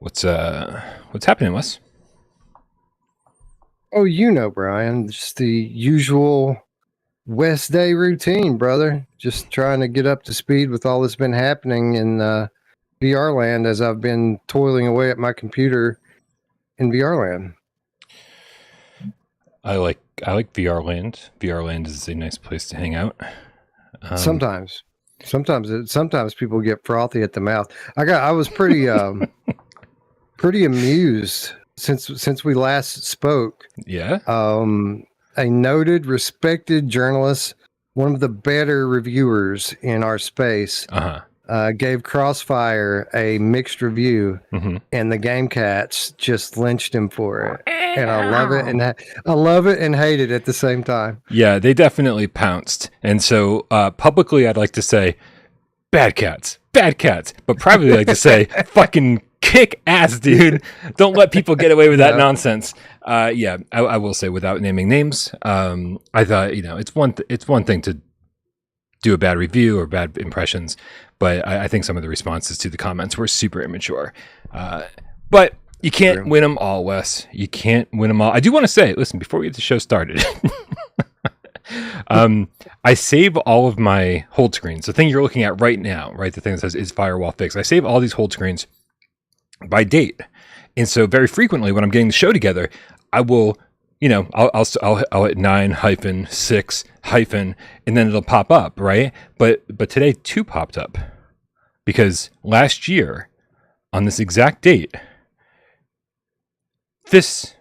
What's happening, Wes? Oh, Brian, just the usual West Day routine, brother. Just trying to get up to speed with all that's been happening in VR Land as I've been toiling away at my computer in VR Land. I like VR Land. VR Land is a nice place to hang out. Sometimes people get frothy at the mouth. I was pretty pretty amused since we last spoke. Yeah. A noted, respected journalist, one of the better reviewers in our space, gave Crossfire a mixed review, and the Game Cats just lynched him for it. And I love it and hate it at the same time. Yeah, they definitely pounced. And so publicly, I'd like to say, bad cats. But privately, I'd like to say, fucking kick ass, dude. Don't let people get away with that nonsense. I will say, without naming names, I thought, it's one thing to do a bad review or bad impressions, but I think some of the responses to the comments were super immature. But you can't win them all, Wes. You can't win them all. I do want to say, listen, before we get the show started, I save all of my hold screens. The thing you're looking at right now, right? The thing that says is Firewall fixed. I save all these hold screens by date. And so very frequently when I'm getting the show together, I will, I'll hit 9-6- and then it'll pop up, right? But today 2 popped up because last year on this exact date, this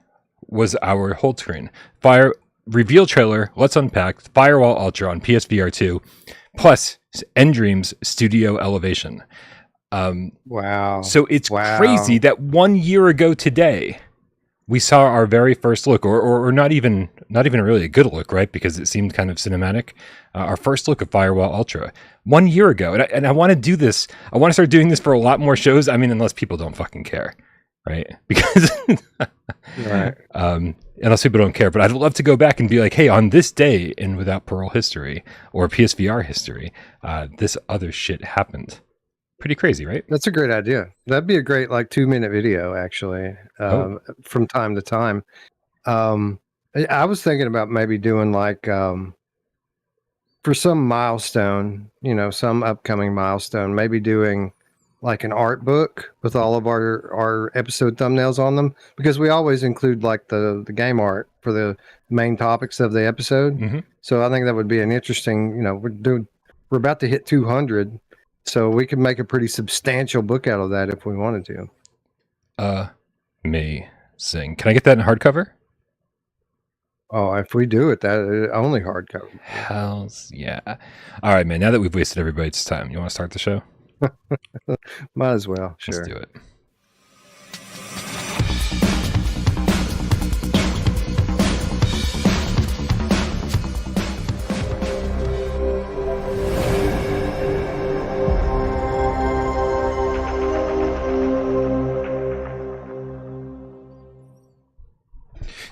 was our hold screen. Reveal trailer, let's unpack Firewall Ultra on PSVR2 plus NDreams Studio Elevation. Wow. So it's crazy that 1 year ago today, we saw our very first look, or not even really a good look, right? Because it seemed kind of cinematic. Our first look of Firewall Ultra 1 year ago. And I want to do this. I want to start doing this for a lot more shows. I mean, unless people don't fucking care, right? Because, right. Unless people don't care. But I'd love to go back and be like, hey, on this day in Without Parole history or PSVR history, this other shit happened. Pretty crazy, right? That's a great idea. That'd be a great 2-minute video, actually, from time to time. I was thinking about maybe doing for some milestone, some upcoming milestone, maybe doing an art book with all of our episode thumbnails on them, because we always include the game art for the main topics of the episode. So I think that would be an interesting, we're about to hit 200. So we could make a pretty substantial book out of that if we wanted to. Amazing. Can I get that in hardcover? Oh, if we do it, that only hardcover. Hells yeah. All right, man. Now that we've wasted everybody's time, you want to start the show? Might as well. Sure. Let's do it.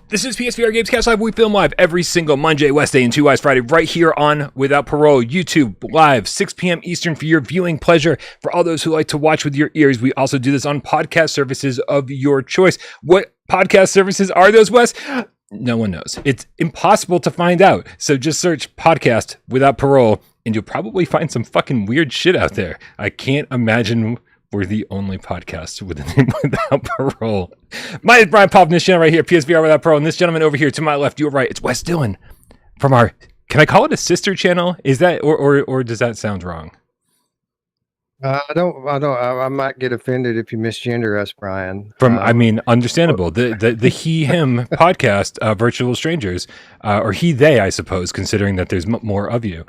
This is PSVR GAMESCAST Live. We film live every single Monday, Wednesday, and 2 Eyes Friday right here on Without Parole, YouTube live, 6 p.m. Eastern for your viewing pleasure. For all those who like to watch with your ears, we also do this on podcast services of your choice. What podcast services are those, Wes? No one knows. It's impossible to find out. So just search podcast Without Parole, and you'll probably find some fucking weird shit out there. I can't imagine we're the only podcast with a name Without Parole. My name is Brian Paul from this channel right here, PSVR Without Parole, and this gentleman over here to my left, your right, it's Wes Dillon from our, can I call it a sister channel? Is that, or does that sound wrong? I might get offended if you misgender us, Brian. Understandable. The he, him podcast, Virtual Strangers, or he, they, I suppose, considering that there's more of you.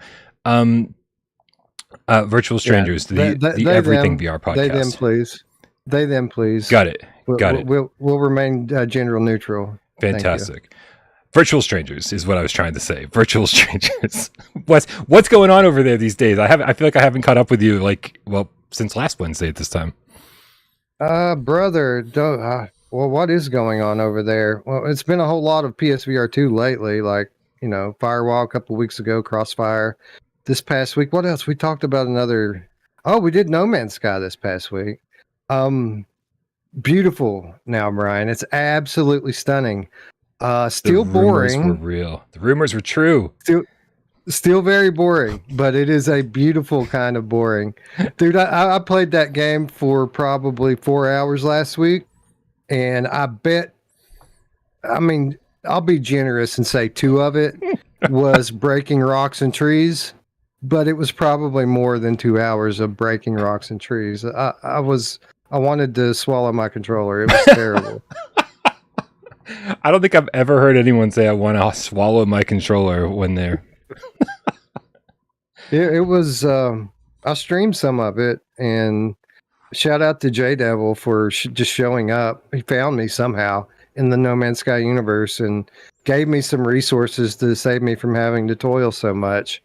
Virtual Strangers, the Everything VR podcast. They, them, please. Got it. We'll remain gender neutral. Fantastic. Virtual Strangers is what I was trying to say. Virtual Strangers. What's going on over there these days? I feel like I haven't caught up with you since last Wednesday at this time. Brother, what is going on over there? Well, it's been a whole lot of PSVR2 lately. Firewall a couple weeks ago, Crossfire this past week. What else? We talked about we did No Man's Sky this past week. beautiful now, Brian. It's absolutely stunning. Still The rumors boring. were real. The rumors were true. Still very boring, but it is a beautiful kind of boring. Dude, I played that game for probably 4 hours last week, and I mean, I'll be generous and say 2 of it was breaking rocks and trees, but it was probably more than 2 hours of breaking rocks and trees. I wanted to swallow my controller. It was terrible. I don't think I've ever heard anyone say I want to swallow my controller when they're... It was, I streamed some of it, and shout out to J Devil for just showing up. He found me somehow in the No Man's Sky universe and gave me some resources to save me from having to toil so much.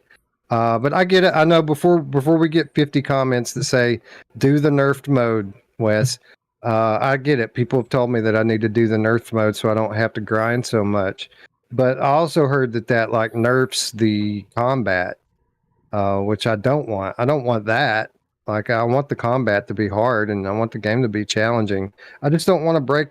But I get it. I know before we get 50 comments that say, do the nerfed mode, Wes, I get it. People have told me that I need to do the nerfed mode so I don't have to grind so much. But I also heard that like nerfs the combat, which I don't want. I don't want that. Like, I want the combat to be hard and I want the game to be challenging. I just don't want to break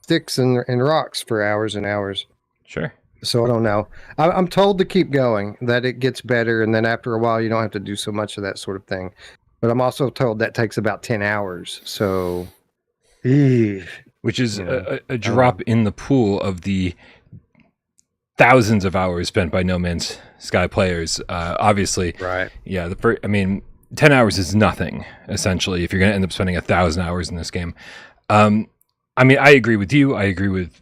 sticks and rocks for hours and hours. Sure. So I don't know. I'm told to keep going, that it gets better, and then after a while you don't have to do so much of that sort of thing. But I'm also told that takes about 10 hours. So, which is a drop in the pool of the thousands of hours spent by No Man's Sky players. Obviously, right? Yeah. 10 hours is nothing essentially if you're going to end up spending 1,000 hours in this game. I mean, I agree with you. I agree with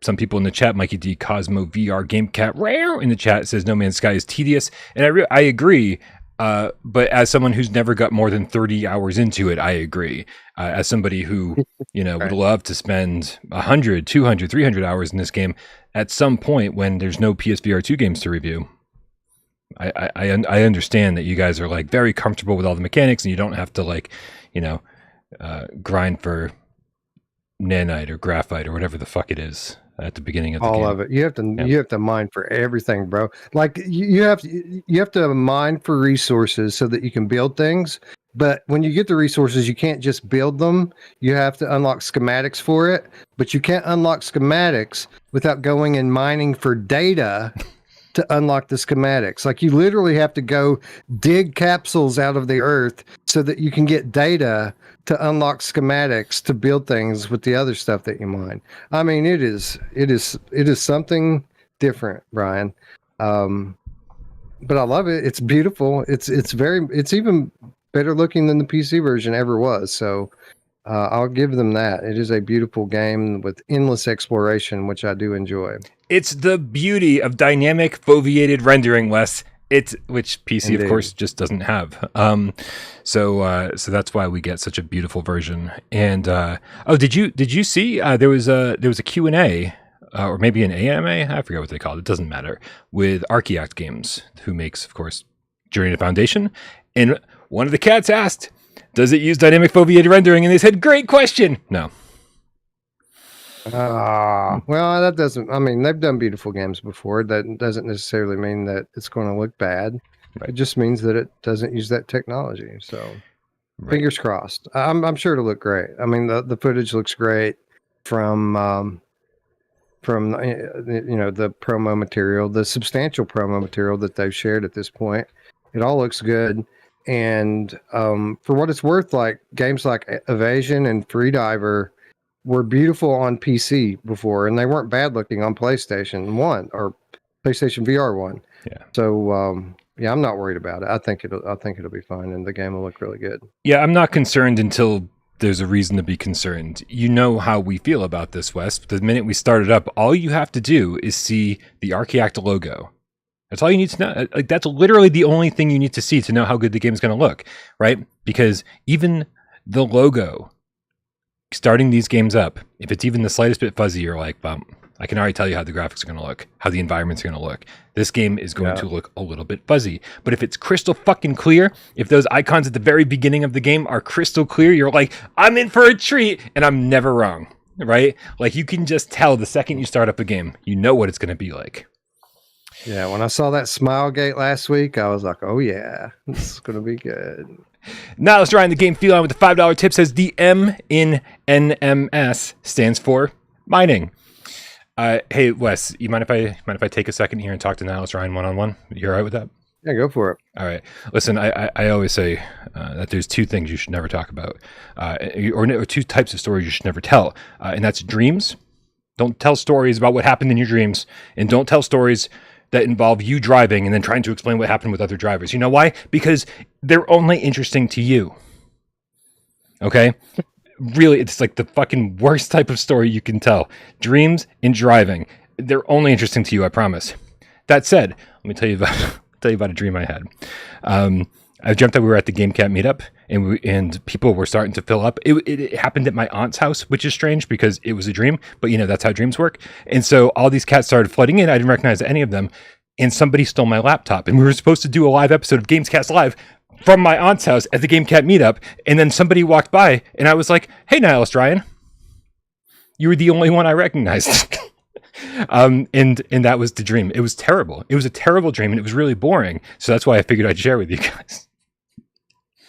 some people in the chat. Mikey D, Cosmo VR, GameCat Rare in the chat says No Man's Sky is tedious, and I agree. But as someone who's never got more than 30 hours into it, I agree. As somebody who, right, would love to spend 100, 200, 300 hours in this game at some point when there's no PSVR2 games to review. I understand that you guys are like very comfortable with all the mechanics and you don't have to grind for nanite or graphite or whatever the fuck it is at the beginning of the game. All of it. You have to mine for everything, bro. Like you have to mine for resources so that you can build things. But when you get the resources, you can't just build them. You have to unlock schematics for it. But you can't unlock schematics without going and mining for data to unlock the schematics. Like, you literally have to go dig capsules out of the earth so that you can get data to unlock schematics to build things with the other stuff that you mine. I mean, it is something different, Brian. But I love it. It's beautiful. It's even better looking than the PC version ever was. So I'll give them that. It is a beautiful game with endless exploration, which I do enjoy. It's the beauty of dynamic foveated rendering, Wes. Which PC, Indeed, of course, just doesn't have. So that's why we get such a beautiful version. And did you see there was a Q&A or maybe an AMA? I forget what they called it. It doesn't matter. With Archaeact Games, who makes, of course, Journey to Foundation. And one of the cats asked, "Does it use dynamic foveated rendering?" And they said, "Great question." No. Well, that doesn't. I mean, they've done beautiful games before. That doesn't necessarily mean that it's going to look bad. Right. It just means that it doesn't use that technology. So, right, fingers crossed. I'm sure it'll look great. I mean, the footage looks great from the promo material, the substantial promo material that they've shared at this point. It all looks good. And for what it's worth, like games like Evasion and Freediver were beautiful on PC before, and they weren't bad looking on PlayStation 1 or PlayStation VR 1. Yeah. So I'm not worried about it. I think it'll be fine, and the game will look really good. Yeah, I'm not concerned until there's a reason to be concerned. You know how we feel about this, Wes. The minute we start it up, all you have to do is see the Archaeact logo. That's all you need to know. Like, that's literally the only thing you need to see to know how good the game's going to look, right? Because even the logo, starting these games up, if it's even the slightest bit fuzzy, you're like, well, I can already tell you how the graphics are going to look, how the environments are going to look. This game is going to look a little bit fuzzy. But if it's crystal fucking clear, if those icons at the very beginning of the game are crystal clear, you're like, I'm in for a treat, and I'm never wrong, right? Like, you can just tell the second you start up a game, you know what it's going to be like. Yeah, when I saw that Smilegate last week, I was like, oh yeah, this is going to be good. Now let's try in the game feline with the $5 tip. Says the M in NMS stands for mining. Hey Wes, you mind if I take a second here and talk to Niles Ryan one-on-one? You all right with that? Yeah, go for it. All right. Listen, I always say that there's two things you should never talk about, or two types of stories you should never tell, and that's dreams. Don't tell stories about what happened in your dreams, and don't tell stories that involve you driving and then trying to explain what happened with other drivers. You know why? Because they're only interesting to you. Okay? Really, it's like the fucking worst type of story you can tell. Dreams and driving. They're only interesting to you, I promise. That said, let me tell you about a dream I had. I dreamt that we were at the GameCat meetup, and people were starting to fill up. It happened at my aunt's house, which is strange because it was a dream, but that's how dreams work. And so all these cats started flooding in. I didn't recognize any of them, and somebody stole my laptop. And we were supposed to do a live episode of GamesCast Live from my aunt's house at the GameCat meetup, and then somebody walked by, and I was like, "Hey, Niles Ryan, you were the only one I recognized." And that was the dream. It was terrible. It was a terrible dream, and it was really boring. So that's why I figured I'd share with you guys.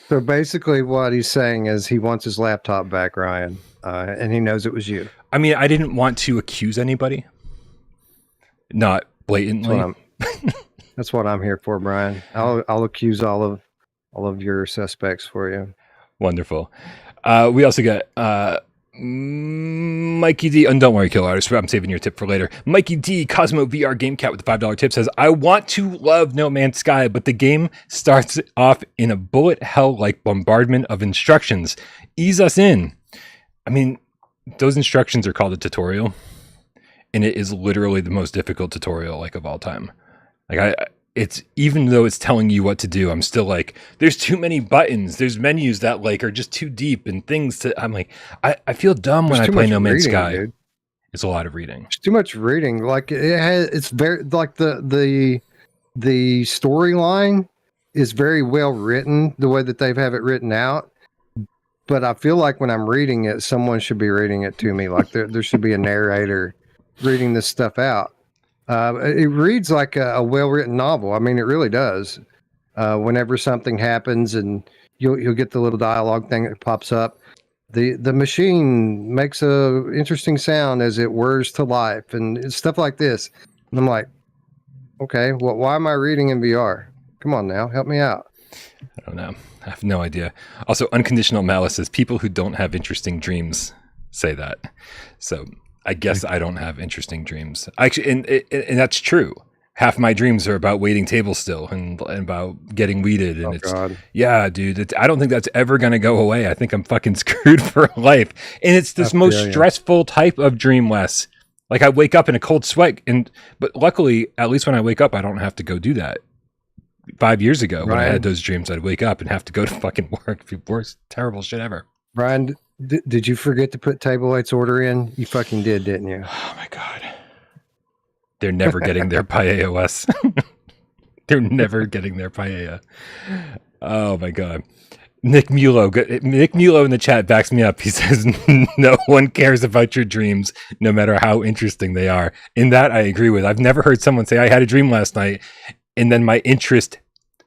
So basically what he's saying is he wants his laptop back, Ryan, and he knows it was you. I mean, I didn't want to accuse anybody. Not blatantly. That's what I'm here for, Brian. I'll accuse all of your suspects for you. Wonderful. We also got Mikey D, and don't worry, Kill Artist, I'm saving your tip for later. Mikey D, Cosmo VR Game Cat with the $5 tip says, I want to love No Man's Sky, but the game starts off in a bullet hell-like bombardment of instructions. Ease us in. I mean, those instructions are called a tutorial, and it is literally the most difficult tutorial of all time. It's even though it's telling you what to do, I'm still like, there's too many buttons. There's menus that are just too deep and things to. I'm like, I feel dumb when I play No Man's Sky. Dude. It's a lot of reading. It's too much reading. It's very the storyline is very well written the way that they have it written out. But I feel like when I'm reading it, someone should be reading it to me. There should be a narrator reading this stuff out. It reads like a well-written novel. I mean, it really does. Whenever something happens and you'll get the little dialogue thing that pops up, the machine makes a interesting sound as it whirs to life and stuff like this. And I'm like, okay, well, why am I reading in VR? Come on now, help me out. I don't know. I have no idea. Also, Unconditional Malice says people who don't have interesting dreams say that. So I guess I don't have interesting dreams. Actually, and that's true. Half my dreams are about waiting tables still and about getting weeded. And God. Yeah, dude, I don't think that's ever going to go away. I think I'm fucking screwed for life. And it's this most stressful type of dream, Wes. I wake up in a cold sweat, but luckily, at least when I wake up, I don't have to go do that. 5 years ago, when I had those dreams, I'd wake up and have to go to fucking work. Worst terrible shit ever. Brian, did you forget to put Table 8's order in? You fucking did, didn't you? Oh my God. They're never getting their paella, Wes. They're never getting their paella. Oh my God. Nick Mulo in the chat backs me up. He says, no one cares about your dreams, no matter how interesting they are. In that, I agree with. I've never heard someone say, I had a dream last night, and then my interest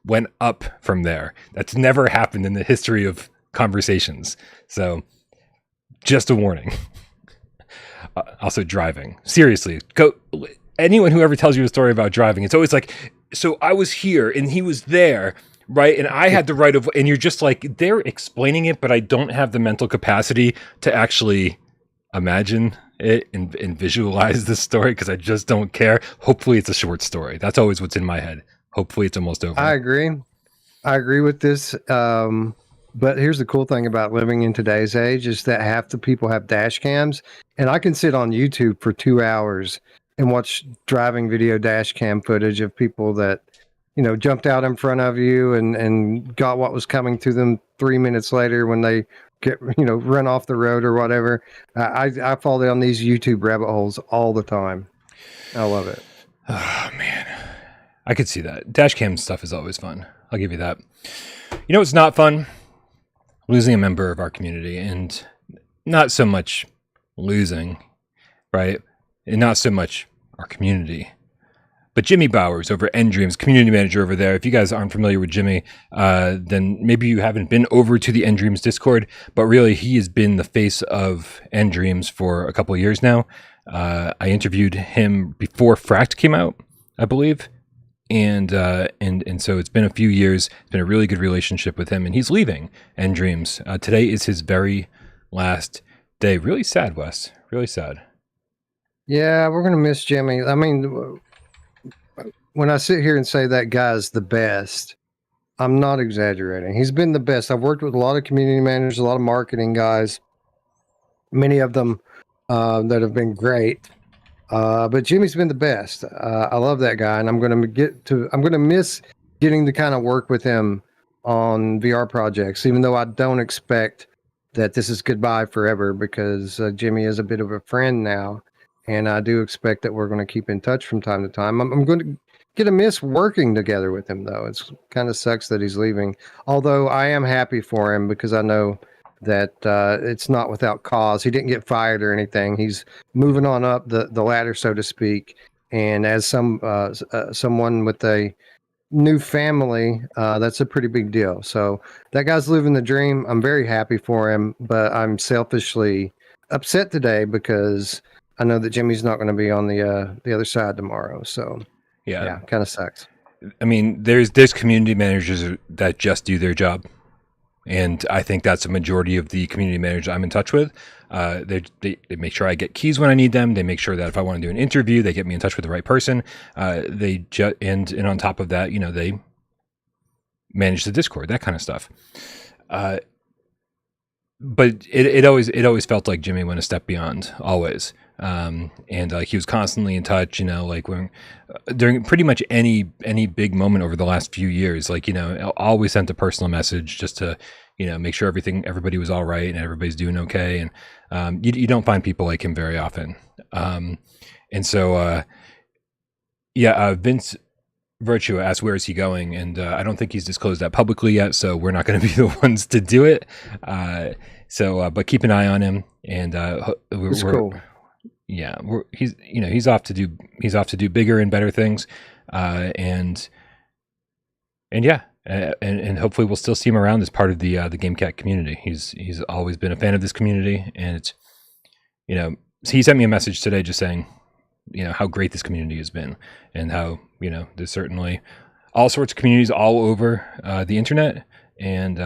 went up from there. That's never happened in the history of conversations. So just a warning. Also driving. Seriously, anyone who ever tells you a story about driving, it's always like, so I was here and he was there, right? And I had the right of, and you're just like, they're explaining it, but I don't have the mental capacity to actually imagine it and visualize the story because I just don't care. Hopefully it's a short story. That's always what's in my head. Hopefully it's almost over. I agree with this. But here's the cool thing about living in today's age is that half the people have dash cams, and I can sit on YouTube for 2 hours and watch driving video dash cam footage of people that, jumped out in front of you and got what was coming to them 3 minutes later when they get, run off the road or whatever. I fall down these YouTube rabbit holes all the time. I love it. Oh man, I could see that. Dash cam stuff is always fun. I'll give you that. It's not fun. Losing a member of our community, and not so much losing, right? And not so much our community, But Jimmy Bowers over at NDreams, community manager over there. If you guys aren't familiar with Jimmy, then maybe you haven't been over to the NDreams Discord, but really he has been the face of NDreams for a couple of years now. I interviewed him before Fract came out, I believe. And so it's been a few years. It's been a really good relationship with him, and he's leaving NDreams. Today is his very last day. Really sad, Wes. Really sad. Yeah, we're gonna miss Jimmy. I mean, when I sit here and say that guy's the best, I'm not exaggerating. He's been the best. I've worked with a lot of community managers, a lot of marketing guys, many of them that have been great. But Jimmy's been the best. I love that guy, and I'm gonna miss getting to kind of work with him on VR projects, even though I don't expect that this is goodbye forever, because Jimmy is a bit of a friend now, and I do expect that we're going to keep in touch from time to time. I'm going to get a miss working together with him, though. It's kind of sucks that he's leaving, although I am happy for him because I know that it's not without cause. He didn't get fired or anything. He's moving on up the ladder, so to speak. And as someone with a new family, that's a pretty big deal. So that guy's living the dream. I'm very happy for him, but I'm selfishly upset today because I know that Jimmy's not going to be on the other side tomorrow. So yeah, kind of sucks. I mean, there's community managers that just do their job. And I think that's a majority of the community managers I'm in touch with. They make sure I get keys when I need them. They make sure that if I want to do an interview, they get me in touch with the right person. And on top of that, they manage the Discord, that kind of stuff. But it always felt like Jimmy went a step beyond, always. And like he was constantly in touch, like when during pretty much any big moment over the last few years, like, always sent a personal message just to, make sure everybody was all right and everybody's doing okay. And you don't find people like him very often. And so Vince Virtua asked where is he going, and I don't think he's disclosed that publicly yet, so we're not going to be the ones to do it. But keep an eye on him, and It's cool. Yeah, he's off to do bigger and better things, and hopefully we'll still see him around as part of the GameCat community. He's always been a fan of this community, and it's he sent me a message today just saying how great this community has been, and how there's certainly all sorts of communities all over the internet, and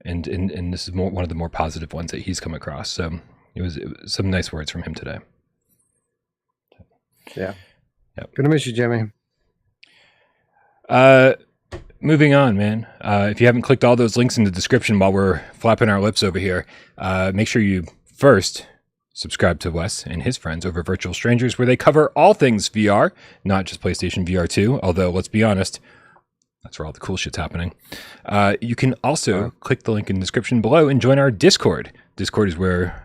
this is one of the more positive ones that he's come across. So it was some nice words from him today. Yeah. Yep. Gonna miss you, Jimmy. Moving on, man. If you haven't clicked all those links in the description while we're flapping our lips over here, make sure you first subscribe to Wes and his friends over Virtual Strangers, where they cover all things VR, not just PlayStation VR 2, although let's be honest, that's where all the cool shit's happening. You can also click the link in the description below and join our Discord. Discord is where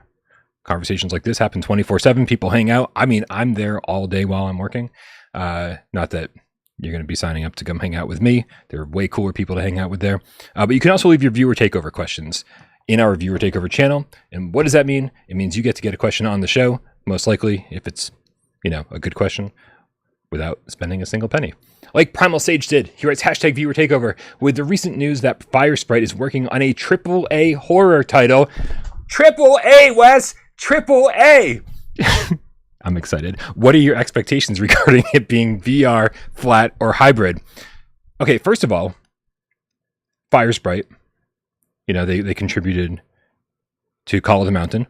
conversations like this happen 24/7. People hang out. I mean, I'm there all day while I'm working. Not that you're going to be signing up to come hang out with me. There are way cooler people to hang out with there. But you can also leave your viewer takeover questions in our viewer takeover channel. And what does that mean? It means you get to get a question on the show, most likely, if it's, a good question, without spending a single penny. Like Primal Sage did. He writes #viewer takeover with the recent news that Firesprite is working on a AAA horror title. AAA, Wes! AAA! I'm excited. What are your expectations regarding it being VR, flat, or hybrid? Okay, first of all, Firesprite, they contributed to Call of the Mountain.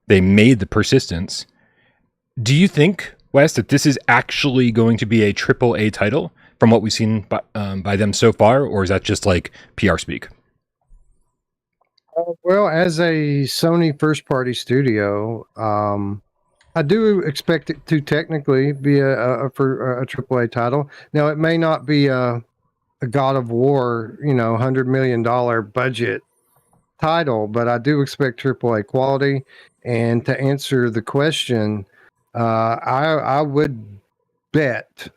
They made the Persistence. Do you think, Wes, that this is actually going to be a AAA title from what we've seen by them so far, or is that just like PR speak? Well, as a Sony first-party studio, I do expect it to technically be a AAA title. Now, it may not be a God of War, $100 million budget title, but I do expect AAA quality. And to answer the question, I would bet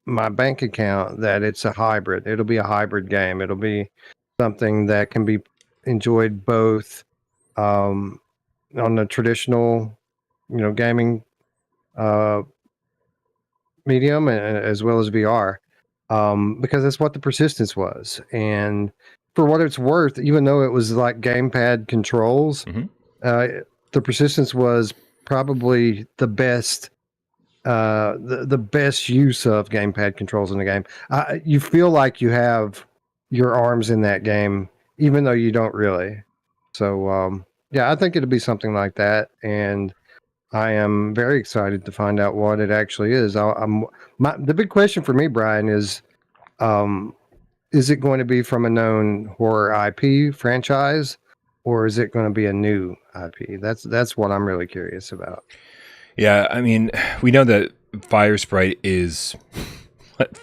my bank account that it's a hybrid. It'll be a hybrid game. It'll be something that can be enjoyed both on the traditional, gaming medium as well as VR, because that's what the persistence was. And for what it's worth, even though it was like gamepad controls, the persistence was probably the best. The best use of gamepad controls in the game. You feel like you have your arms in that game, even though you don't really. So yeah, I think it'll be something like that, and I am very excited to find out what it actually is. The big question for me, Brian, is it going to be from a known horror IP franchise, or is it going to be a new IP? That's what I'm really curious about. Yeah, I mean, we know that Firesprite is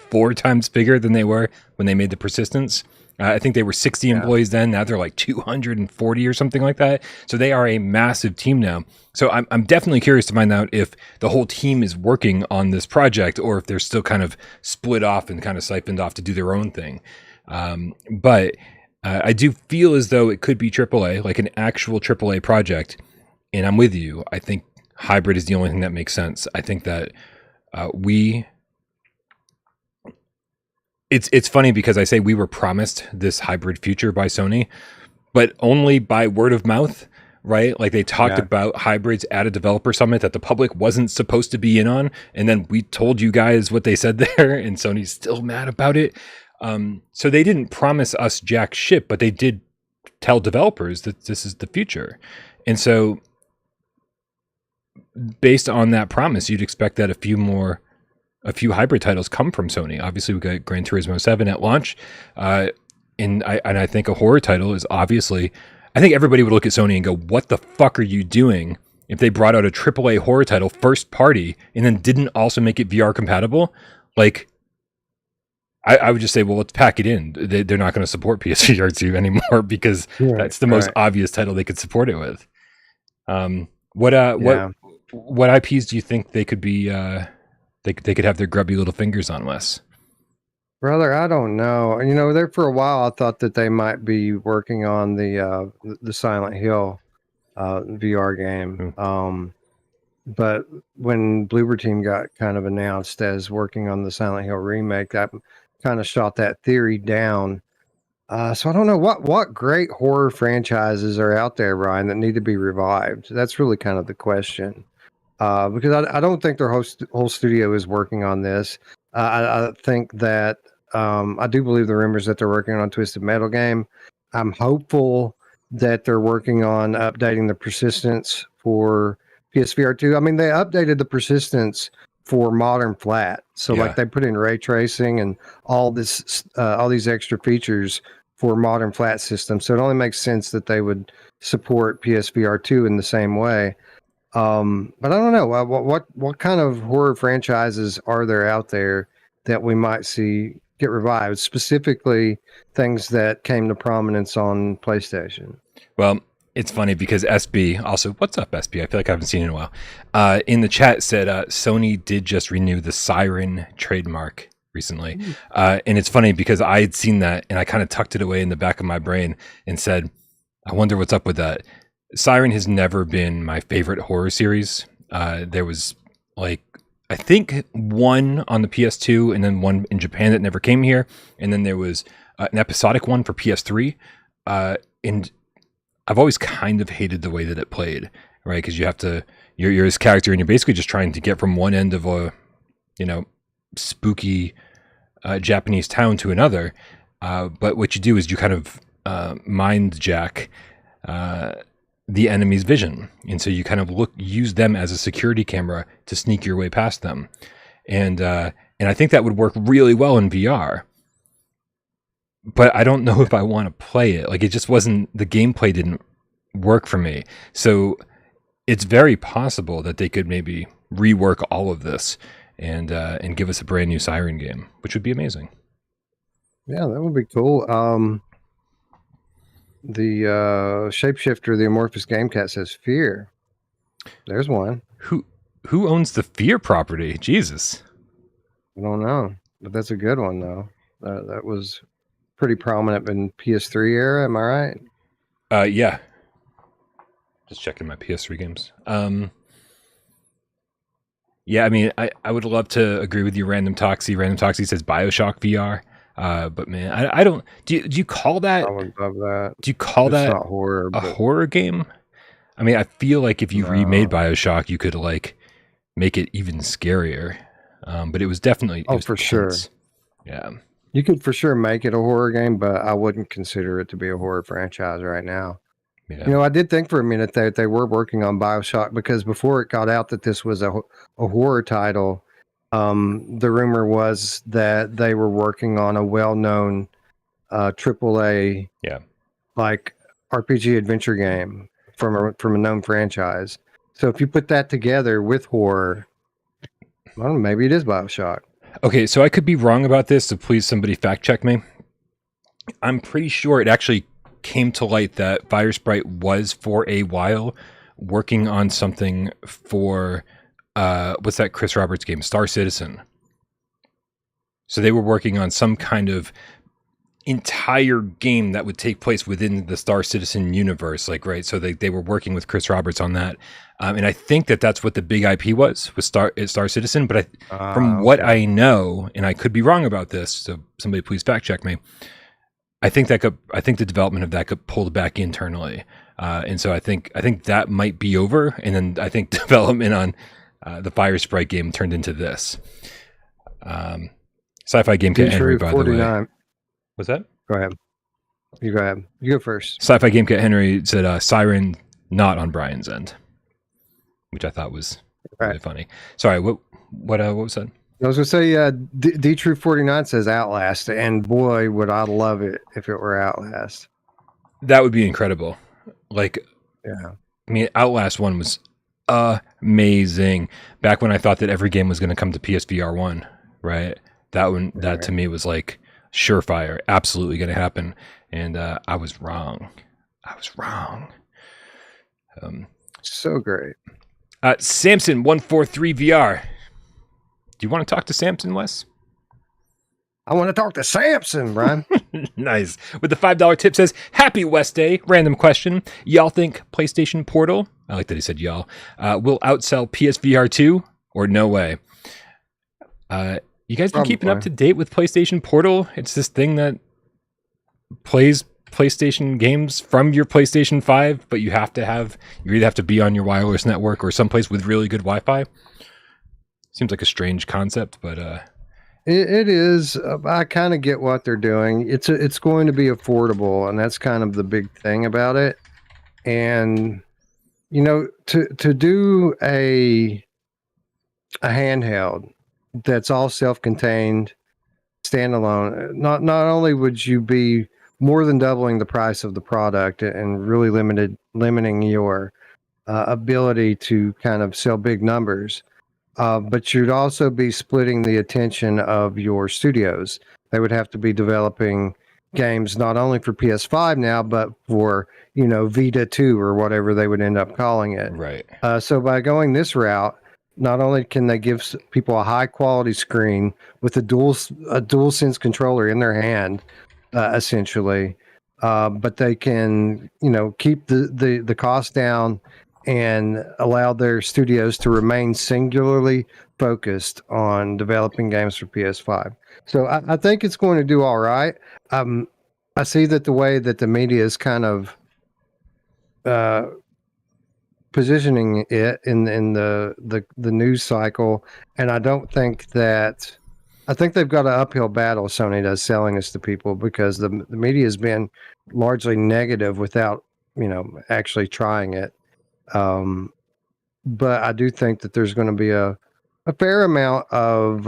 4 times bigger than they were when they made the persistence. I think they were 60 employees then. Now they're like 240 or something like that. So they are a massive team now. So I'm definitely curious to find out if the whole team is working on this project or if they're still kind of split off and kind of siphoned off to do their own thing. But I do feel as though it could be AAA, like an actual AAA project. And I'm with you. I think hybrid is the only thing that makes sense. I think that it's funny because I say we were promised this hybrid future by Sony, but only by word of mouth, right? Like they talked about hybrids at a developer summit that the public wasn't supposed to be in on. And then we told you guys what they said there, and Sony's still mad about it. So they didn't promise us jack shit, but they did tell developers that this is the future. And so based on that promise, you'd expect that a few hybrid titles come from Sony. Obviously, we got Gran Turismo 7 at launch, and I think a horror title is obviously. I think everybody would look at Sony and go, "What the fuck are you doing?" If they brought out a AAA horror title first party and then didn't also make it VR compatible, like I would just say, "Well, let's pack it in." They're not going to support PSVR2 anymore because that's the most obvious title they could support it with. What IPs do you think they could be? They could have their grubby little fingers on, Wes? Brother, I don't know. You know, there for a while, I thought that they might be working on the Silent Hill VR game. But when Bloober Team got kind of announced as working on the Silent Hill remake, that kind of shot that theory down. So I don't know what great horror franchises are out there, Ryan, that need to be revived. That's really kind of the question. Because I don't think their whole studio is working on this. I think that I do believe the rumors that they're working on a Twisted Metal game. I'm hopeful that they're working on updating the persistence for PSVR2. I mean, they updated the persistence for modern flat, so like they put in ray tracing and all these extra features for modern flat systems. So it only makes sense that they would support PSVR2 in the same way. But I don't know what kind of horror franchises are there out there that we might see get revived, specifically things that came to prominence on PlayStation. Well, it's funny because SB also, what's up, SB? I feel like I haven't seen it in a while. In the chat said Sony did just renew the Siren trademark recently. And it's funny because I had seen that and I kind of tucked it away in the back of my brain and said, I wonder what's up with that. Siren has never been my favorite horror series. There was like, I think one on the PS2 and then one in Japan that never came here. And then there was an episodic one for PS3. And I've always kind of hated the way that it played, right? Because you have to, you're this character and you're basically just trying to get from one end of a, spooky Japanese town to another. But what you do is you kind of mind jack the enemy's vision. And so you kind of use them as a security camera to sneak your way past them. And I think that would work really well in VR. But I don't know if I want to play it. Like, it just wasn't, the gameplay didn't work for me. So it's very possible that they could maybe rework all of this and give us a brand new Siren game, which would be amazing. Yeah, that would be cool. The shapeshifter, the amorphous game cat says Fear. There's one. Who owns the Fear property? Jesus. I don't know, but that's a good one though. That was pretty prominent in PS3 era. Am I right? Yeah. Just checking my PS3 games. Yeah, I mean, I would love to agree with you, Random Toxie. Random Toxie says Bioshock VR. But man, I don't. Do you call that? I would love that. Do you call It's that not horror, a but horror game? I mean, I feel like if you remade no. Bioshock, you could like make it even scarier. But it was definitely Oh, it was for sure. tense. Yeah. You could for sure make it a horror game, but I wouldn't consider it to be a horror franchise right now. Yeah. You know, I did think for a minute that they were working on BioShock because before it got out that this was a horror title, the rumor was that they were working on a well-known AAA Yeah. like RPG adventure game from a known franchise. So if you put that together with horror, I don't know, maybe it is BioShock. Okay, so I could be wrong about this, so please somebody fact check me. I'm pretty sure it actually came to light that Firesprite was for a while working on something for what's that Chris Roberts game, Star Citizen. So they were working on some kind of entire game that would take place within the Star Citizen universe, like, right? So they were working with Chris Roberts on that. And I think that that's what the big IP was Star Citizen. But from what I know, and I could be wrong about this, so somebody please fact check me. I think the development of that got pulled back internally, and so I think that might be over. And then I think development on the Firesprite game turned into this. Sci-Fi Game Cat Henry, by the way. What's that? Go ahead. You go ahead. You go first. Sci-Fi Game Cat Henry said Siren not on Brian's end, which I thought was really funny. Sorry, what was that? I was going to say, D-True49 says Outlast, and boy, would I love it if it were Outlast. That would be incredible. Like, yeah. I mean, Outlast 1 was amazing. Back when I thought that every game was going to come to PSVR 1, right? That to me was like surefire, absolutely going to happen. And I was wrong. So great. Samson 143 VR. Do you want to talk to Samson, Wes? I want to talk to Samson, Brian. Nice. With the $5 tip says, Happy West Day. Random question. Y'all think PlayStation Portal, I like that he said y'all, will outsell PSVR2 or no way? You guys been keeping up to date with PlayStation Portal? It's this thing that plays PlayStation games from your PlayStation 5, but you either have to be on your wireless network or someplace with really good Wi-Fi. Seems like a strange concept, but it is. I kind of get what they're doing. It's going to be affordable, and that's kind of the big thing about it. And you know, to do a handheld that's all self-contained, standalone, not only would you be more than doubling the price of the product and really limiting your ability to kind of sell big numbers. But you'd also be splitting the attention of your studios. They would have to be developing games not only for PS5 now, but for, Vita 2 or whatever they would end up calling it. Right. So by going this route, not only can they give people a high quality screen with a dual sense controller in their hand, essentially, but they can, keep the cost down and allow their studios to remain singularly focused on developing games for PS5. So I think it's going to do all right. I see that the way that the media is kind of positioning it in the news cycle, and I think they've got an uphill battle, Sony does, selling this to people, because the media has been largely negative without actually trying it. But I do think that there's going to be a fair amount of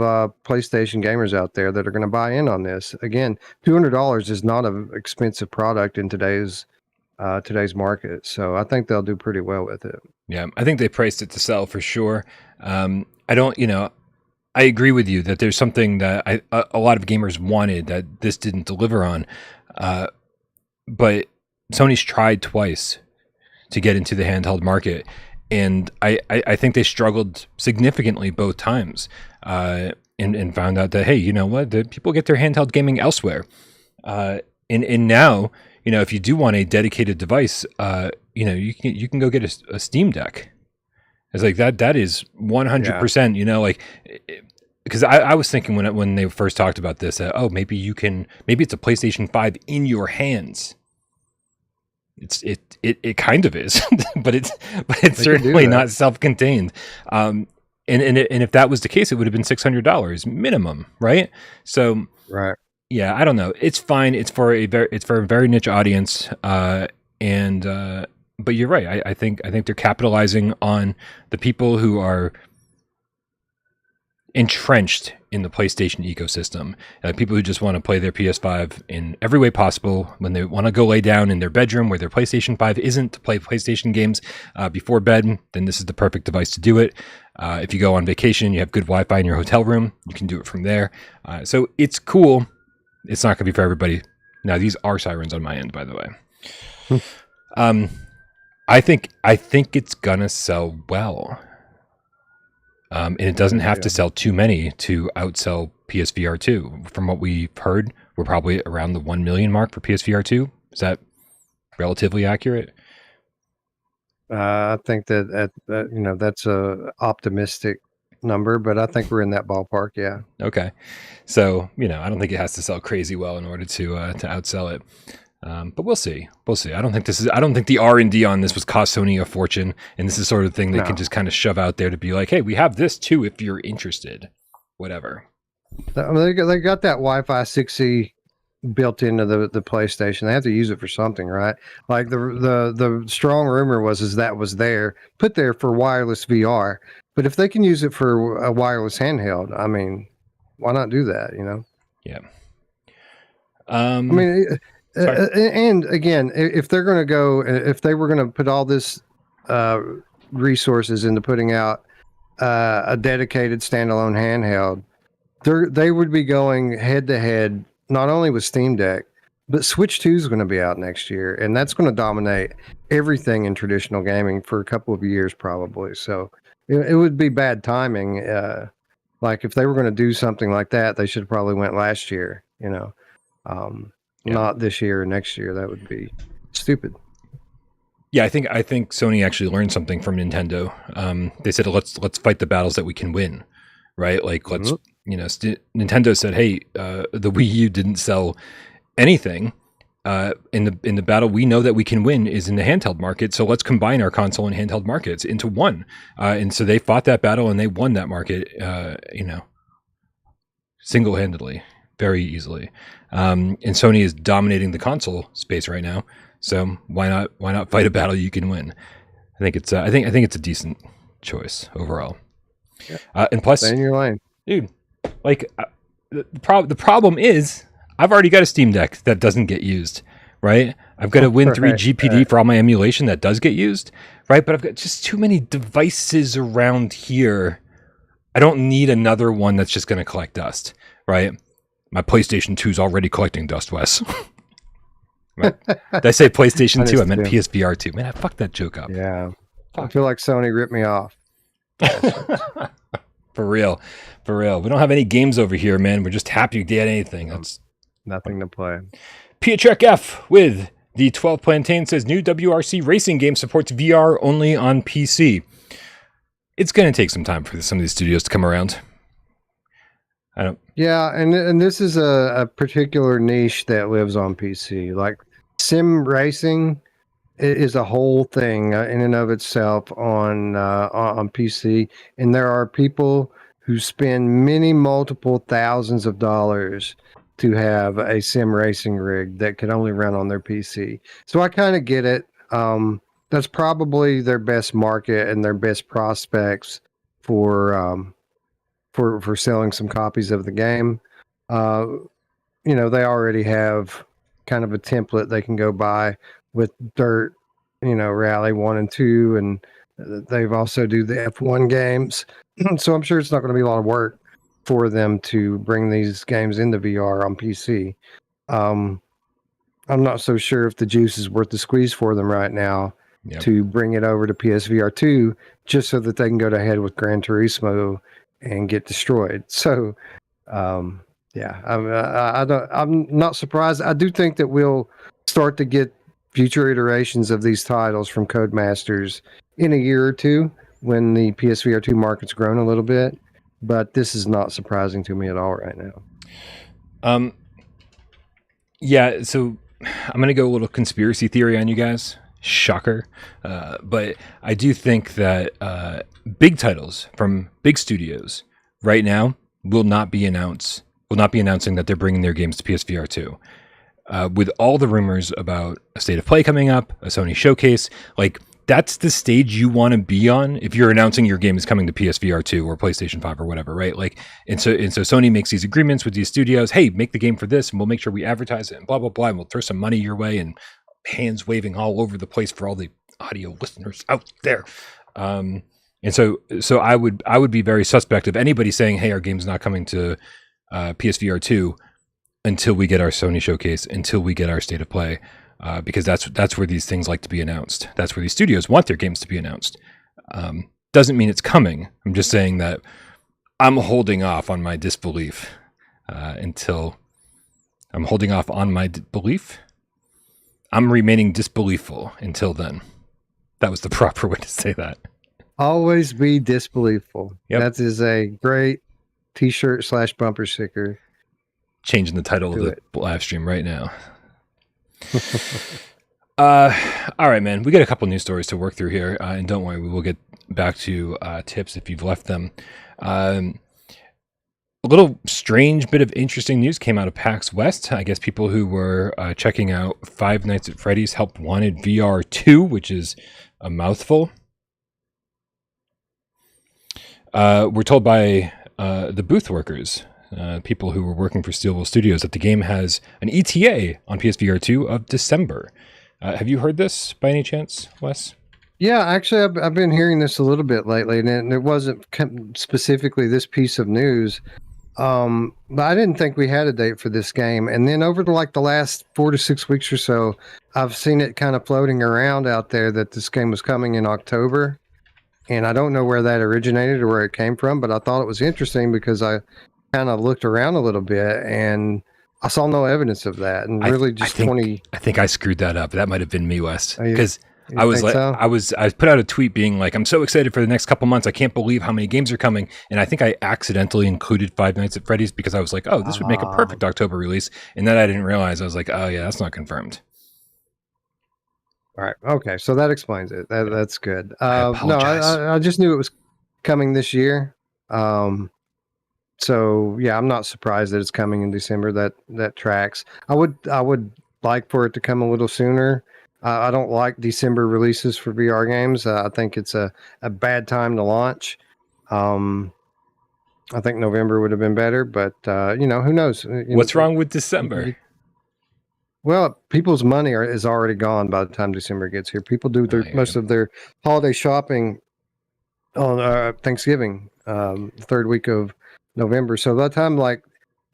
PlayStation gamers out there that are going to buy in on this. Again, $200 is not an expensive product in today's market, so I think they'll do pretty well with it. Yeah, I think they priced it to sell for sure. I agree with you that there's something that a lot of gamers wanted that this didn't deliver on, but Sony's tried twice to get into the handheld market, and I think they struggled significantly both times, and found out that, hey, you know what, the people get their handheld gaming elsewhere, and now, if you do want a dedicated device, you can go get a Steam Deck, It's like that is 100%, you know, like, because I was thinking when they first talked about this, maybe it's a PlayStation 5 in your hands. It kind of is, but it's certainly not self-contained. And if that was the case, it would have been $600 minimum, right? So, right. Yeah, I don't know. It's fine. It's for a very niche audience. But you're right. I think they're capitalizing on the people who are entrenched in the PlayStation ecosystem. People who just want to play their PS5 in every way possible. When they want to go lay down in their bedroom where their PlayStation 5 isn't, to play PlayStation games before bed, then this is the perfect device to do it. If you go on vacation, you have good Wi-Fi in your hotel room, you can do it from there. So it's cool. It's not going to be for everybody. Now, these are sirens on my end, by the way. I think it's gonna sell well. And it doesn't have to sell too many to outsell PSVR2. From what we've heard, we're probably around the 1 million mark for PSVR2. Is that relatively accurate? I think that that's a optimistic number, but I think we're in that ballpark. Yeah. Okay. So, I don't think it has to sell crazy well in order to outsell it. But we'll see. I don't think the R&D on this was cost Sony a fortune, and this is sort of thing they can just kind of shove out there to be like, hey, we have this too if you're interested. Whatever. I mean, they got that Wi-Fi 6E built into the PlayStation. They have to use it for something, right? Like the strong rumor was that was put there for wireless VR. But if they can use it for a wireless handheld, I mean, why not do that? Yeah. I mean. And again, if they were going to put all this resources into putting out a dedicated standalone handheld, they would be going head to head not only with Steam Deck, but Switch 2 is going to be out next year, and that's going to dominate everything in traditional gaming for a couple of years probably. So it would be bad timing. Like if they were going to do something like that, they should have probably went last year. Not this year or next year. That would be stupid. Yeah, I think Sony actually learned something from Nintendo. They said let's fight the battles that we can win, right? Like let's Nintendo said, hey, the Wii U didn't sell anything. In the battle we know that we can win is in the handheld market. So let's combine our console and handheld markets into one. And so they fought that battle and they won that market. Single-handedly. Very easily. And Sony is dominating the console space right now. So why not fight a battle you can win? I think it's a decent choice overall. Yeah. And plus, stay in your lane, dude. Like the problem is I've already got a Steam Deck that doesn't get used, right? I've got a Win 3 GPD for all my emulation that does get used, right? But I've got just too many devices around here. I don't need another one that's just going to collect dust, right? My PlayStation 2 is already collecting dust, Wes. Right. Did I say PlayStation 2? I meant PSVR 2. Man, I fucked that joke up. Yeah. I feel like Sony ripped me off. For real. We don't have any games over here, man. We're just happy to get anything. That's nothing to play. Pietrek F with the 12 Plantain says new WRC racing game supports VR only on PC. It's going to take some time for some of these studios to come around. Yeah, and this is a particular niche that lives on PC. Like sim racing is a whole thing in and of itself on PC, and there are people who spend multiple thousands of dollars to have a sim racing rig that can only run on their PC. So I kind of get it. That's probably their best market and their best prospects for selling some copies of the game. They already have kind of a template they can go by with Dirt, Rally 1 and 2, and they've also do the F1 games. So I'm sure it's not going to be a lot of work for them to bring these games into VR on PC. I'm not so sure if the juice is worth the squeeze for them right now to bring it over to PSVR 2 just so that they can go ahead with Gran Turismo and get destroyed. So, I'm not surprised. I do think that we'll start to get future iterations of these titles from Codemasters in a year or two. when the PSVR2 market's grown a little bit, but this is not surprising to me at all right now. Yeah, so I'm going to go a little conspiracy theory on you guys. Shocker. But I do think that big titles from big studios right now will not be announcing that they're bringing their games to PSVR 2. With all the rumors about a State of Play coming up, a Sony showcase, like that's the stage you want to be on if you're announcing your game is coming to PSVR 2 or PlayStation 5 or whatever, right? Like, and so Sony makes these agreements with these studios. Hey, make the game for this, and we'll make sure we advertise it, and blah blah blah, and we'll throw some money your way, and hands waving all over the place for all the audio listeners out there. And so I would be very suspect of anybody saying, hey, our game's not coming to PSVR 2 until we get our Sony showcase, until we get our State of Play. Because that's where these things like to be announced. That's where these studios want their games to be announced. Doesn't mean it's coming. I'm just saying that I'm holding off on my disbelief until I'm holding off on my belief. I'm remaining disbeliefful until then. That was the proper way to say that. Always be disbeliefful. Yep. That is a great t-shirt / bumper sticker. Changing the title of the live stream right now. All right, man. We got a couple news stories to work through here, and don't worry, we will get back to tips if you've left them. A little strange bit of interesting news came out of PAX West. I guess people who were checking out Five Nights at Freddy's Help Wanted VR 2, which is a mouthful. We're told by the booth workers, people who were working for Steelwell Studios, that the game has an ETA on PSVR 2 of December. Have you heard this by any chance, Wes? Yeah, actually, I've been hearing this a little bit lately, and it wasn't specifically this piece of news. But I didn't think we had a date for this game. And then over the last 4 to 6 weeks or so, I've seen it kind of floating around out there that this game was coming in October. And I don't know where that originated or where it came from, but I thought it was interesting because I kind of looked around a little bit and I saw no evidence of that. And really I think I screwed that up. That might have been me, Wes. Because I put out a tweet being like, I'm so excited for the next couple months. I can't believe how many games are coming. And I think I accidentally included Five Nights at Freddy's because I was like, oh, this would make a perfect October release. And then I didn't realize, I was like, oh yeah, that's not confirmed. All right. Okay. So that explains it. That's good. I apologize. I just knew it was coming this year. So yeah, I'm not surprised that it's coming in December. That tracks. I would like for it to come a little sooner. I don't like December releases for VR games. I think it's a bad time to launch. I think November would have been better, but who knows? What's wrong with December? Well, people's money is already gone by the time December gets here. People do most of their holiday shopping on Thanksgiving, third week of November. So by the time,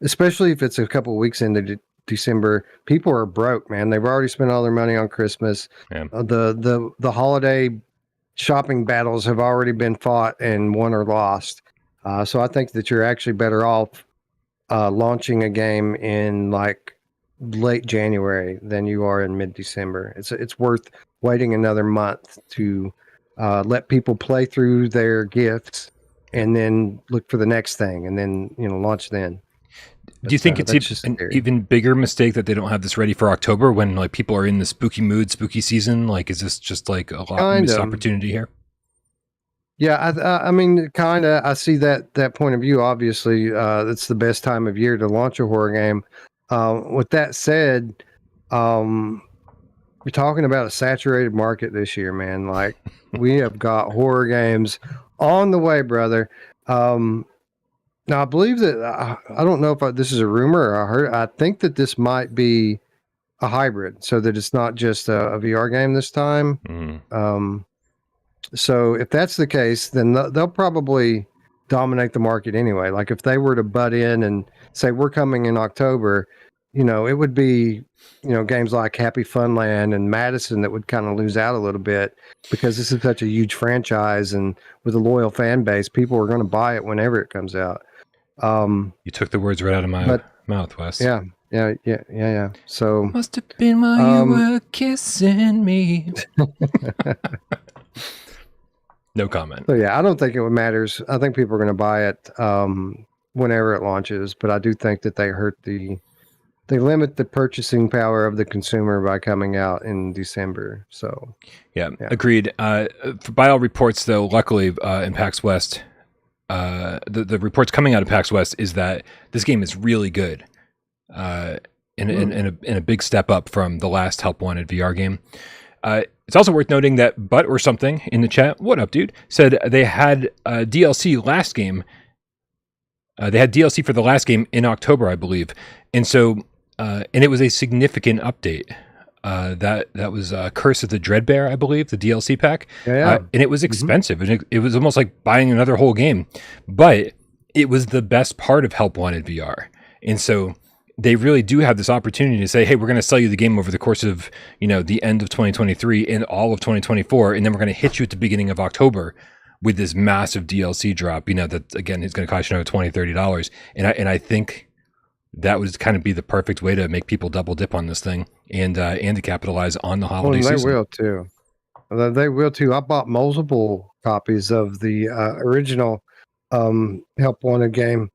especially if it's a couple of weeks into December, people are broke, man. They've already spent all their money on Christmas. Yeah. The holiday shopping battles have already been fought and won or lost. So I think that you're actually better off launching a game in late January than you are in mid-December. It's worth waiting another month to let people play through their gifts and then look for the next thing and then launch then. Do you think it's an even bigger mistake that they don't have this ready for October when people are in the spooky mood, spooky season? Is this just a lot of missed opportunity here? Yeah, I mean, kind of. I see that point of view. Obviously, it's the best time of year to launch a horror game. With that said, you're talking about a saturated market this year, man. We have got horror games on the way, brother. Now, I believe that I don't know if this is a rumor or I think that this might be a hybrid, so that it's not just a VR game this time. Mm. So if that's the case, then they'll probably dominate the market anyway. If they were to butt in and say we're coming in October, it would be games like Happy Funland and Madison that would kind of lose out a little bit because this is such a huge franchise and with a loyal fan base, people are going to buy it whenever it comes out. You took the words right out of my mouth, Wes. Yeah. So must have been while you were kissing me. No comment. So yeah, I don't think it matters. I think people are going to buy it whenever it launches, but I do think that they limit the purchasing power of the consumer by coming out in December. So yeah. Agreed. By all reports, though, luckily in PAX West, the reports coming out of PAX West is that this game is really good, in a big step up from the last Help Wanted VR game. It's also worth noting that Butt or something in the chat, what up, dude, said they had DLC last game. They had DLC for the last game in October, I believe, and so and it was a significant update. That was Curse of the Dreadbear, I believe, the DLC pack. Yeah. And it was expensive, and it was almost like buying another whole game. But it was the best part of Help Wanted VR, and so they really do have this opportunity to say, hey, we're going to sell you the game over the course of, the end of 2023 and all of 2024, and then we're going to hit you at the beginning of October with this massive DLC drop, that, again, is going to cost you another $20, $30. And I think that would kind of be the perfect way to make people double dip on this thing and to capitalize on the holiday season. They will too. They will too. I bought multiple copies of the original Help Wanted game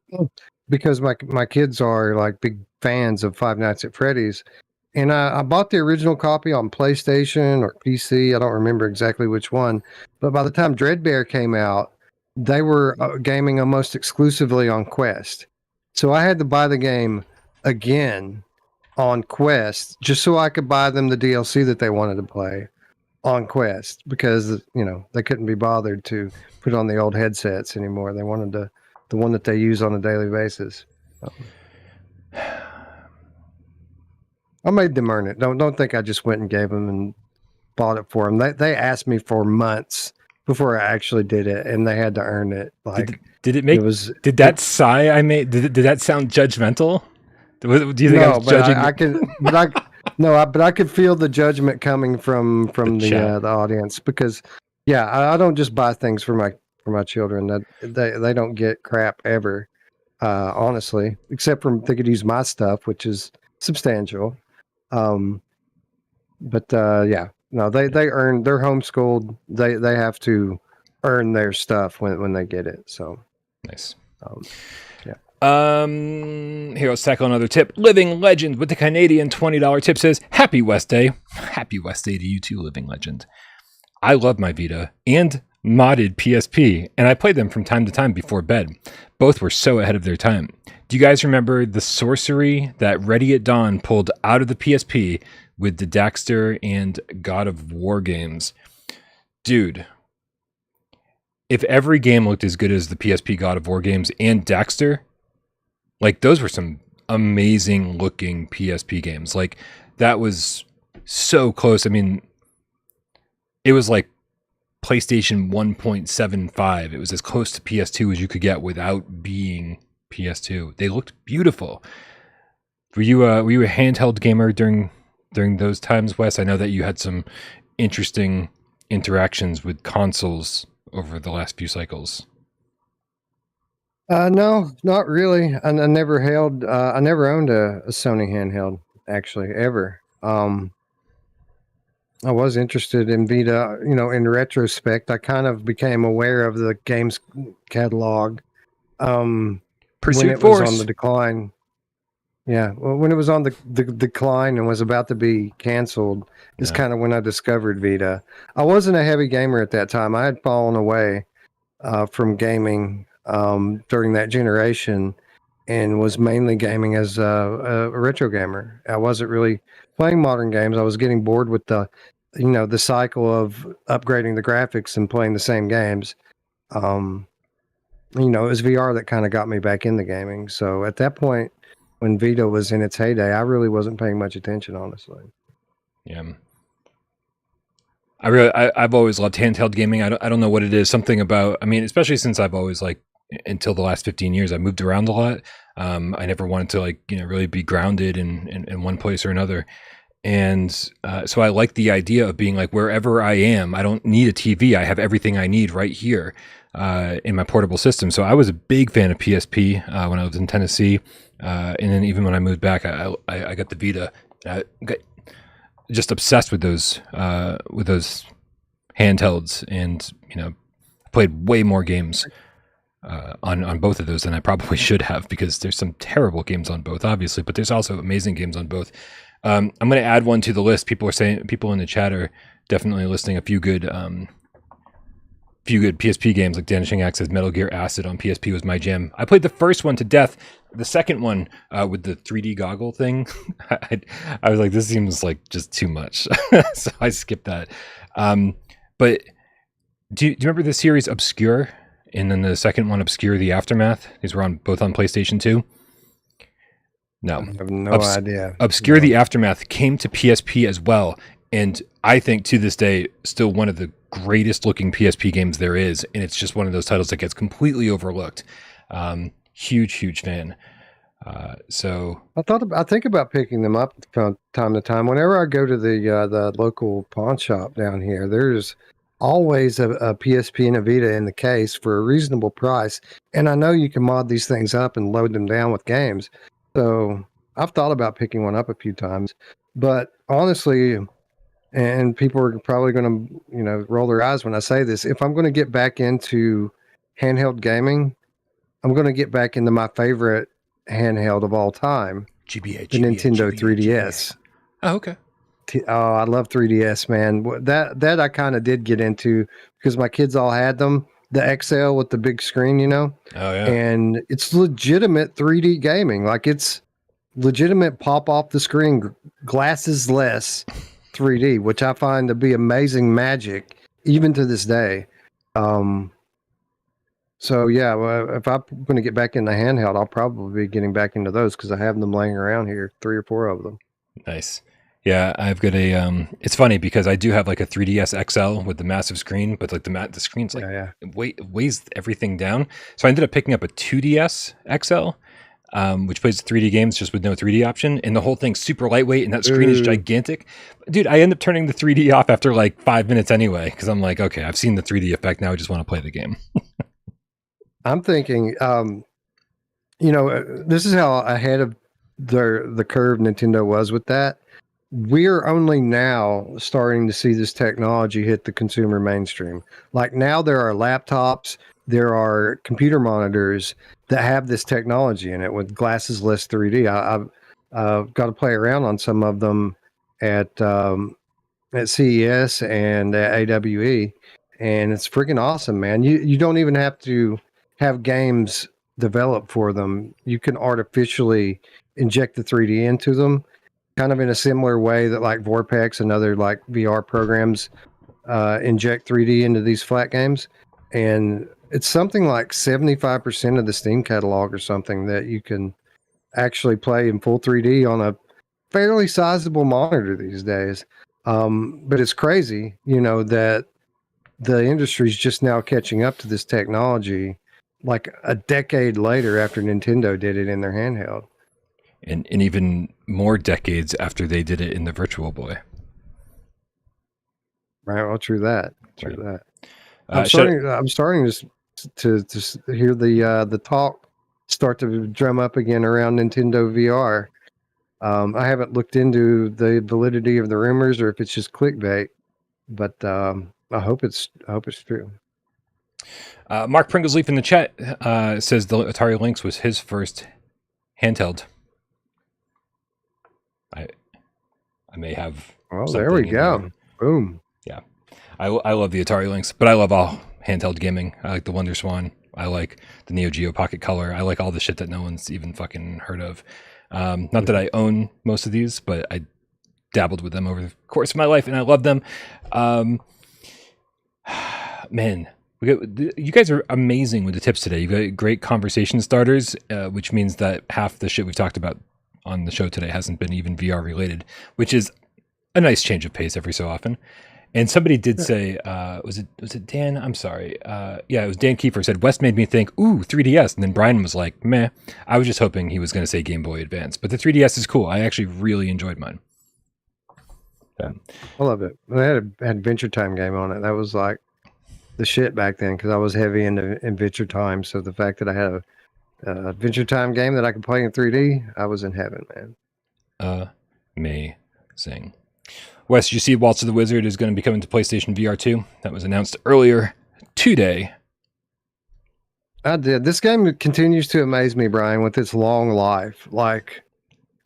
because my kids are like big fans of Five Nights at Freddy's, and I bought the original copy on PlayStation or PC. I don't remember exactly which one, but by the time Dreadbear came out, they were gaming almost exclusively on Quest. So I had to buy the game again on Quest just so I could buy them the DLC that they wanted to play on Quest, because they couldn't be bothered to put on the old headsets anymore. They wanted the one that they use on a daily basis. I made them earn it. Don't think I just went and gave them and bought it for them. They asked me for months before I actually did it, and they had to earn it. Like, did that sigh I made? Did that sound judgmental? Do you think I was judging? But I could feel the judgment coming from the audience, because I don't just buy things for my children. That they don't get crap ever, honestly, except for they could use my stuff, which is substantial. No, they earn. They're homeschooled. They have to earn their stuff when they get it. So nice. Here, let's tackle another tip. Living Legend with the Canadian $20 tip says, Happy West Day. Happy West Day to you too, Living Legend. I love my Vita and modded PSP, and I played them from time to time before bed. Both were so ahead of their time. Do you guys remember the sorcery that Ready at Dawn pulled out of the PSP with the Daxter and God of War games? Dude, if every game looked as good as the PSP God of War games and Daxter, like, those were some amazing looking PSP games. Like, that was so close. I mean, it was like PlayStation 1.75. It was as close to PS2 as you could get without being PS2. They looked beautiful. Were you a handheld gamer during those times, Wes? I know that you had some interesting interactions with consoles over the last few cycles. No, not really. I never held. I never owned a Sony handheld, actually, ever. I was interested in Vita. In retrospect, I kind of became aware of the games catalog when it was on the decline. Yeah, well, when it was on the decline and was about to be canceled, is kind of when I discovered Vita. I wasn't a heavy gamer at that time. I had fallen away from gaming during that generation, and was mainly gaming as a retro gamer. I wasn't really playing modern games. I was getting bored with the cycle of upgrading the graphics and playing the same games. It was VR that kind of got me back into gaming. So at that point, when Vita was in its heyday, I really wasn't paying much attention, honestly. Yeah. I've always loved handheld gaming. I don't know what it is. Something about, especially since I've always, until the last 15 years, I moved around a lot. I never wanted to really be grounded in one place or another. And so I like the idea of being wherever I am, I don't need a TV. I have everything I need right here in my portable system. So I was a big fan of PSP when I lived in Tennessee. And then even when I moved back, I got the Vita. I got just obsessed with those handhelds, and played way more games on both of those than I probably should have, because there's some terrible games on both, obviously, but there's also amazing games on both. I'm going to add one to the list. People in the chat are definitely listing a few good PSP games, like Vanishing Axe says Metal Gear Acid on PSP was my jam. I played the first one to death. The second one with the 3D goggle thing, I was like, this seems like just too much. So I skipped that. But do you remember the series Obscure? And then the second one, Obscure the Aftermath. These were both on PlayStation 2. No. I have no idea. Obscure the Aftermath came to PSP as well. And I think to this day, still one of the greatest looking PSP games there is. And it's just one of those titles that gets completely overlooked. Huge fan. So I think about picking them up from time to time. Whenever I go to the local pawn shop down here, there's always a PSP and a Vita in the case for a reasonable price. And I know you can mod these things up and load them down with games. So I've thought about picking one up a few times. But honestly, and people are probably going to, roll their eyes when I say this, if I'm going to get back into handheld gaming, I'm going to get back into my favorite handheld of all time, the Nintendo 3DS. Oh, okay. Oh, I love 3DS, man. That I kind of did get into because my kids all had them. The XL with the big screen, Oh, yeah. And it's legitimate 3D gaming. Like, it's legitimate pop off the screen, glasses less 3D, which I find to be amazing magic, even to this day. So yeah, well, if I'm going to get back in the handheld, I'll probably be getting back into those because I have them laying around here, 3 or 4 of them. Nice. Yeah, I've got a. It's funny because I do have like a 3DS XL with the massive screen, but like the screen's like it weighs everything down. So I ended up picking up a 2DS XL, which plays 3D games just with no 3D option, and the whole thing's super lightweight, and that screen is gigantic. Dude, I end up turning the 3D off after like 5 minutes anyway because I'm like, okay, I've seen the 3D effect now. I just want to play the game. I'm thinking, this is how ahead of the curve Nintendo was with that. We're only now starting to see this technology hit the consumer mainstream. Like, now there are laptops, there are computer monitors that have this technology in it with glasses less 3D. I've got to play around on some of them at CES and at AWE, and it's freaking awesome, man. You don't even have to have games developed for them. You can artificially inject the 3D into them, kind of in a similar way that like Vorpex and other like VR programs inject 3D into these flat games. And it's something like 75% of the Steam catalog or something that you can actually play in full 3D on a fairly sizable monitor these days. But it's crazy, that the industry's just now catching up to this technology like a decade later after Nintendo did it in their handheld. And even more decades after they did it in the Virtual Boy. Right. Well, true that. I'm starting to hear the talk start to drum up again around Nintendo VR. I haven't looked into the validity of the rumors or if it's just clickbait, but I hope it's true. Mark Pringlesleaf in the chat says the Atari Lynx was his first handheld. I may have. Oh, there we go. There. Boom. Yeah, I love the Atari Lynx, but I love all handheld gaming. I like the Wonder Swan. I like the Neo Geo Pocket Color. I like all the shit that no one's even fucking heard of. Not that I own most of these, but I dabbled with them over the course of my life, and I love them. Man, you guys are amazing with the tips today. You've got great conversation starters, which means that half the shit we've talked about on the show today hasn't been even VR related, which is a nice change of pace every so often. And somebody did say, was it Dan? I'm sorry. Yeah, it was Dan Kiefer said, West made me think, ooh, 3DS. And then Brian was like, meh. I was just hoping he was going to say Game Boy Advance. But the 3DS is cool. I actually really enjoyed mine. Yeah. I love it. I had an Adventure Time game on it. That was like the shit back then because I was heavy into Adventure Time. So the fact that I had a Adventure Time game that I could play in 3D, I was in heaven, man. Amazing. Wes, you see Waltz of the Wizard is going to be coming to PlayStation VR 2. That was announced earlier today. I did. This game continues to amaze me, Brian, with its long life. Like,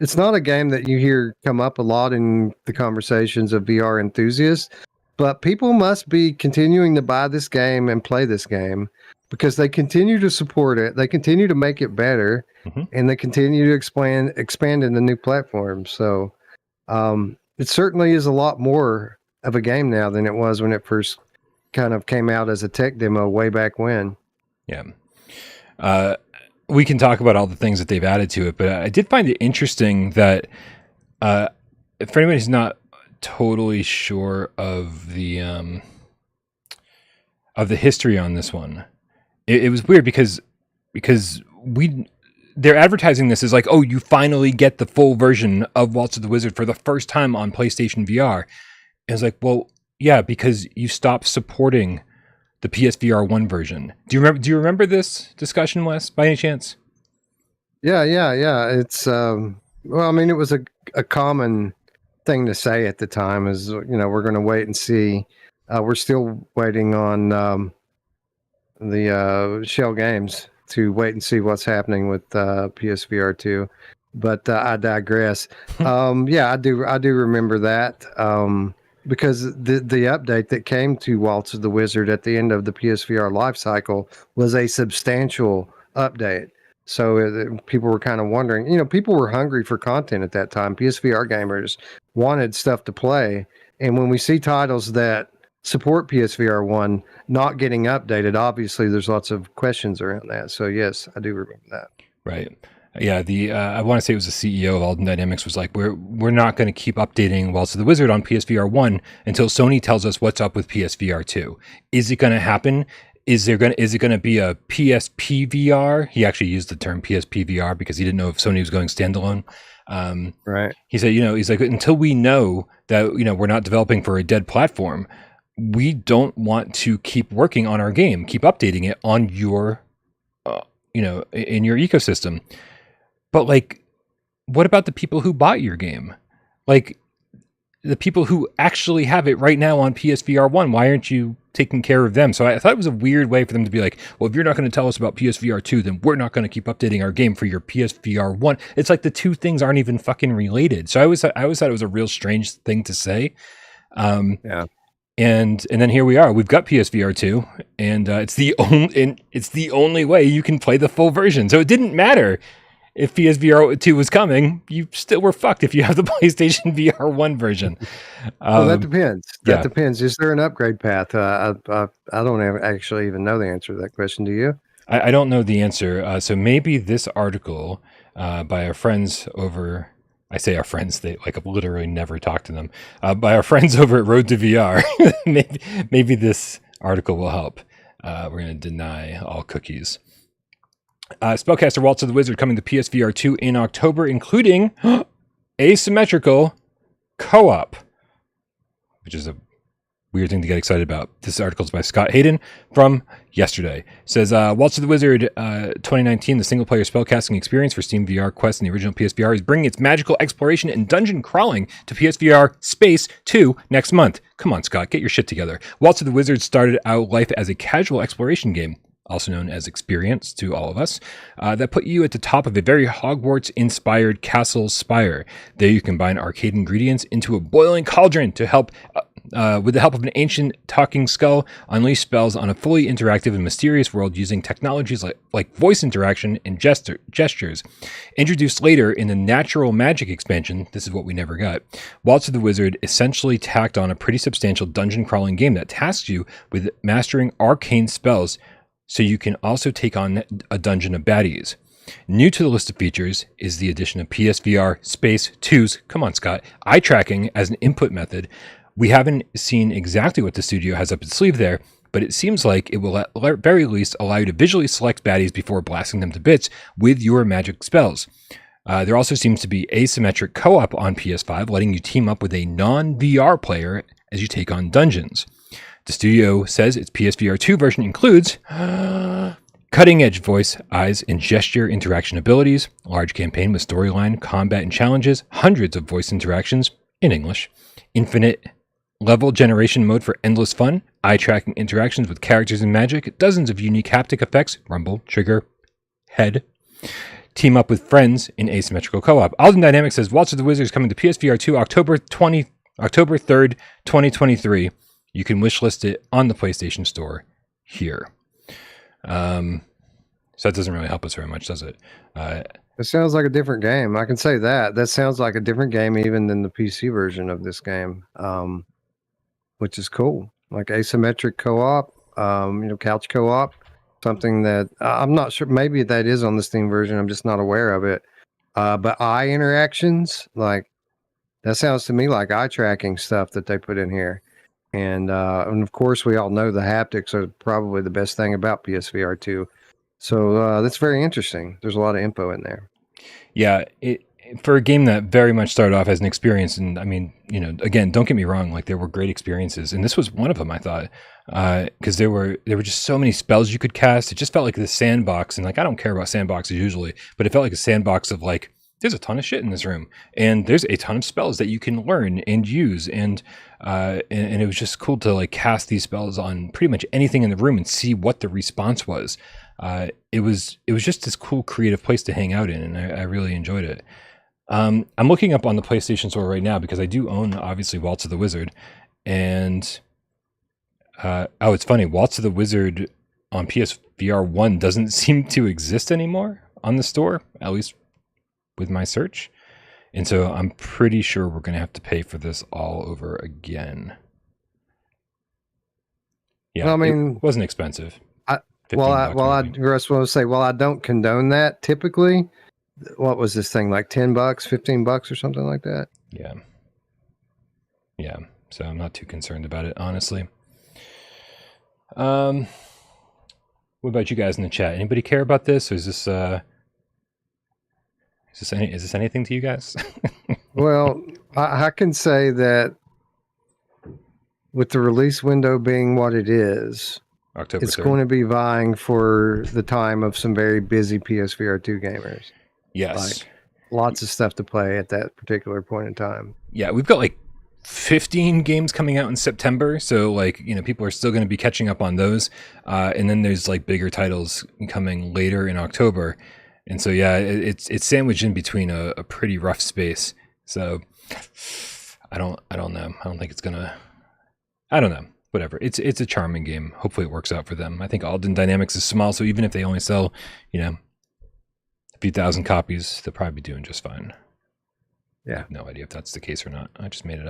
it's not a game that you hear come up a lot in the conversations of VR enthusiasts, but people must be continuing to buy this game and play this game because they continue to support it. They continue to make it better, and they continue to expand into new platforms. So, it certainly is a lot more of a game now than it was when it first kind of came out as a tech demo way back when. Yeah. We can talk about all the things that they've added to it, but I did find it interesting that for anyone who's not totally sure of the history on this one, it was weird because they're advertising this as like, oh, you finally get the full version of Waltz of the Wizard for the first time on PlayStation VR. And it's like, well, yeah, because you stopped supporting the PSVR 1 version. Do you remember this discussion, Wes, by any chance? Yeah. It's well, I mean, it was a common thing to say at the time is, we're going to wait and see. We're still waiting on the Shell Games to wait and see what's happening with PSVR 2. But I digress. Yeah, I do remember that. Because the update that came to Waltz of the Wizard at the end of the PSVR life cycle was a substantial update. So people were kind of wondering, people were hungry for content at that time. PSVR gamers wanted stuff to play. And when we see titles that support PSVR 1 not getting updated, obviously there's lots of questions around that. So yes, I do remember that. Right. Yeah, I want to say it was the CEO of Alden Dynamics was like, we're not going to keep updating Waltz of the Wizard on PSVR 1 until Sony tells us what's up with PSVR 2. Is it going to happen? Is it going to be a PSPVR? He actually used the term PSPVR because he didn't know if Sony was going standalone. Right. He said, he's like, until we know that, we're not developing for a dead platform, we don't want to keep working on our game, keep updating it on your, in your ecosystem. But like, what about the people who bought your game? Like the people who actually have it right now on PSVR 1, why aren't you taking care of them? So I thought it was a weird way for them to be like, well, if you're not going to tell us about PSVR 2, then we're not going to keep updating our game for your PSVR 1. It's like the two things aren't even fucking related. So I always thought it was a real strange thing to say. Yeah. And then here we are. We've got PSVR 2, and it's the only way you can play the full version. So it didn't matter if PSVR 2 was coming, you still were fucked if you have the PlayStation VR 1 version. Well, that depends. That depends. Is there an upgrade path? I don't actually even know the answer to that question. Do you? I don't know the answer. So maybe this article by our friends over... I say our friends, they like I've literally never talked to them. By our friends over at Road to VR, maybe this article will help. We're going to deny all cookies. Spellcaster Waltz of the Wizard coming to PSVR 2 in October, including asymmetrical co-op, which is a weird thing to get excited about. This article is by Scott Hayden from yesterday. It says, Waltz of the Wizard 2019, the single-player spellcasting experience for Steam VR, Quest, and the original PSVR is bringing its magical exploration and dungeon crawling to PSVR Space 2 next month. Come on, Scott, get your shit together. Waltz of the Wizard started out life as a casual exploration game, also known as Experience to all of us, that put you at the top of a very Hogwarts-inspired castle spire. There you combine arcade ingredients into a boiling cauldron to help, with the help of an ancient talking skull, unleash spells on a fully interactive and mysterious world using technologies like voice interaction and gestures. Introduced later in the Natural Magic expansion, this is what we never got, Waltz of the Wizard essentially tacked on a pretty substantial dungeon crawling game that tasks you with mastering arcane spells, so you can also take on a dungeon of baddies. New to the list of features is the addition of PSVR Space 2's, come on Scott, eye tracking as an input method. We haven't seen exactly what the studio has up its sleeve there, but it seems like it will at very least allow you to visually select baddies before blasting them to bits with your magic spells. There also seems to be asymmetric co-op on PS5, letting you team up with a non-VR player as you take on dungeons. The studio says its PSVR 2 version includes cutting-edge voice, eyes, and gesture interaction abilities, large campaign with storyline, combat, and challenges, hundreds of voice interactions in English, infinite level generation mode for endless fun, eye-tracking interactions with characters and magic, dozens of unique haptic effects, rumble, trigger, head, team up with friends in asymmetrical co-op. Alden Dynamics says Waltz of the Wizard is coming to PSVR 2 October 3rd, 2023. You can wishlist it on the PlayStation Store here. So that doesn't really help us very much, does it? It sounds like a different game. I can say that. That sounds like a different game even than the PC version of this game, which is cool. Like asymmetric co-op, couch co-op, something that I'm not sure. Maybe that is on the Steam version. I'm just not aware of it. But eye interactions, like that sounds to me like eye tracking stuff that they put in here. And of course, we all know the haptics are probably the best thing about PSVR 2. So that's very interesting. There's a lot of info in there. Yeah, for a game that very much started off as an experience, and I mean, again, don't get me wrong, like there were great experiences, and this was one of them, I thought, because there were just so many spells you could cast. It just felt like the sandbox, and like I don't care about sandboxes usually, but it felt like a sandbox of like, there's a ton of shit in this room, and there's a ton of spells that you can learn and use, and it was just cool to like cast these spells on pretty much anything in the room and see what the response was. It was just this cool creative place to hang out in, and I really enjoyed it. I'm looking up on the PlayStation Store right now because I do own obviously Waltz of the Wizard, and it's funny, Waltz of the Wizard on PSVR 1 doesn't seem to exist anymore on the store, at least with my search. And so I'm pretty sure we're going to have to pay for this all over again. Yeah, I mean, it wasn't expensive. I just want to say, I don't condone that typically. What was this thing, like $10, $15 or something like that? Yeah. Yeah. So I'm not too concerned about it, honestly. What about you guys in the chat? Anybody care about this? Or is this anything to you guys? Well, I can say that with the release window being what it is, October it's 3rd. going to be vying for the time of some very busy PSVR 2 gamers. Yes. Like, lots of stuff to play at that particular point in time. Yeah, we've got like 15 games coming out in September, so like, people are still going to be catching up on those. And then there's like bigger titles coming later in October. And so, yeah, it's sandwiched in between a pretty rough space. So I don't know. I don't think it's going to, I don't know. Whatever. It's a charming game. Hopefully it works out for them. I think Alden Dynamics is small, so even if they only sell, a few thousand copies, they'll probably be doing just fine. Yeah. I have no idea if that's the case or not. I just made it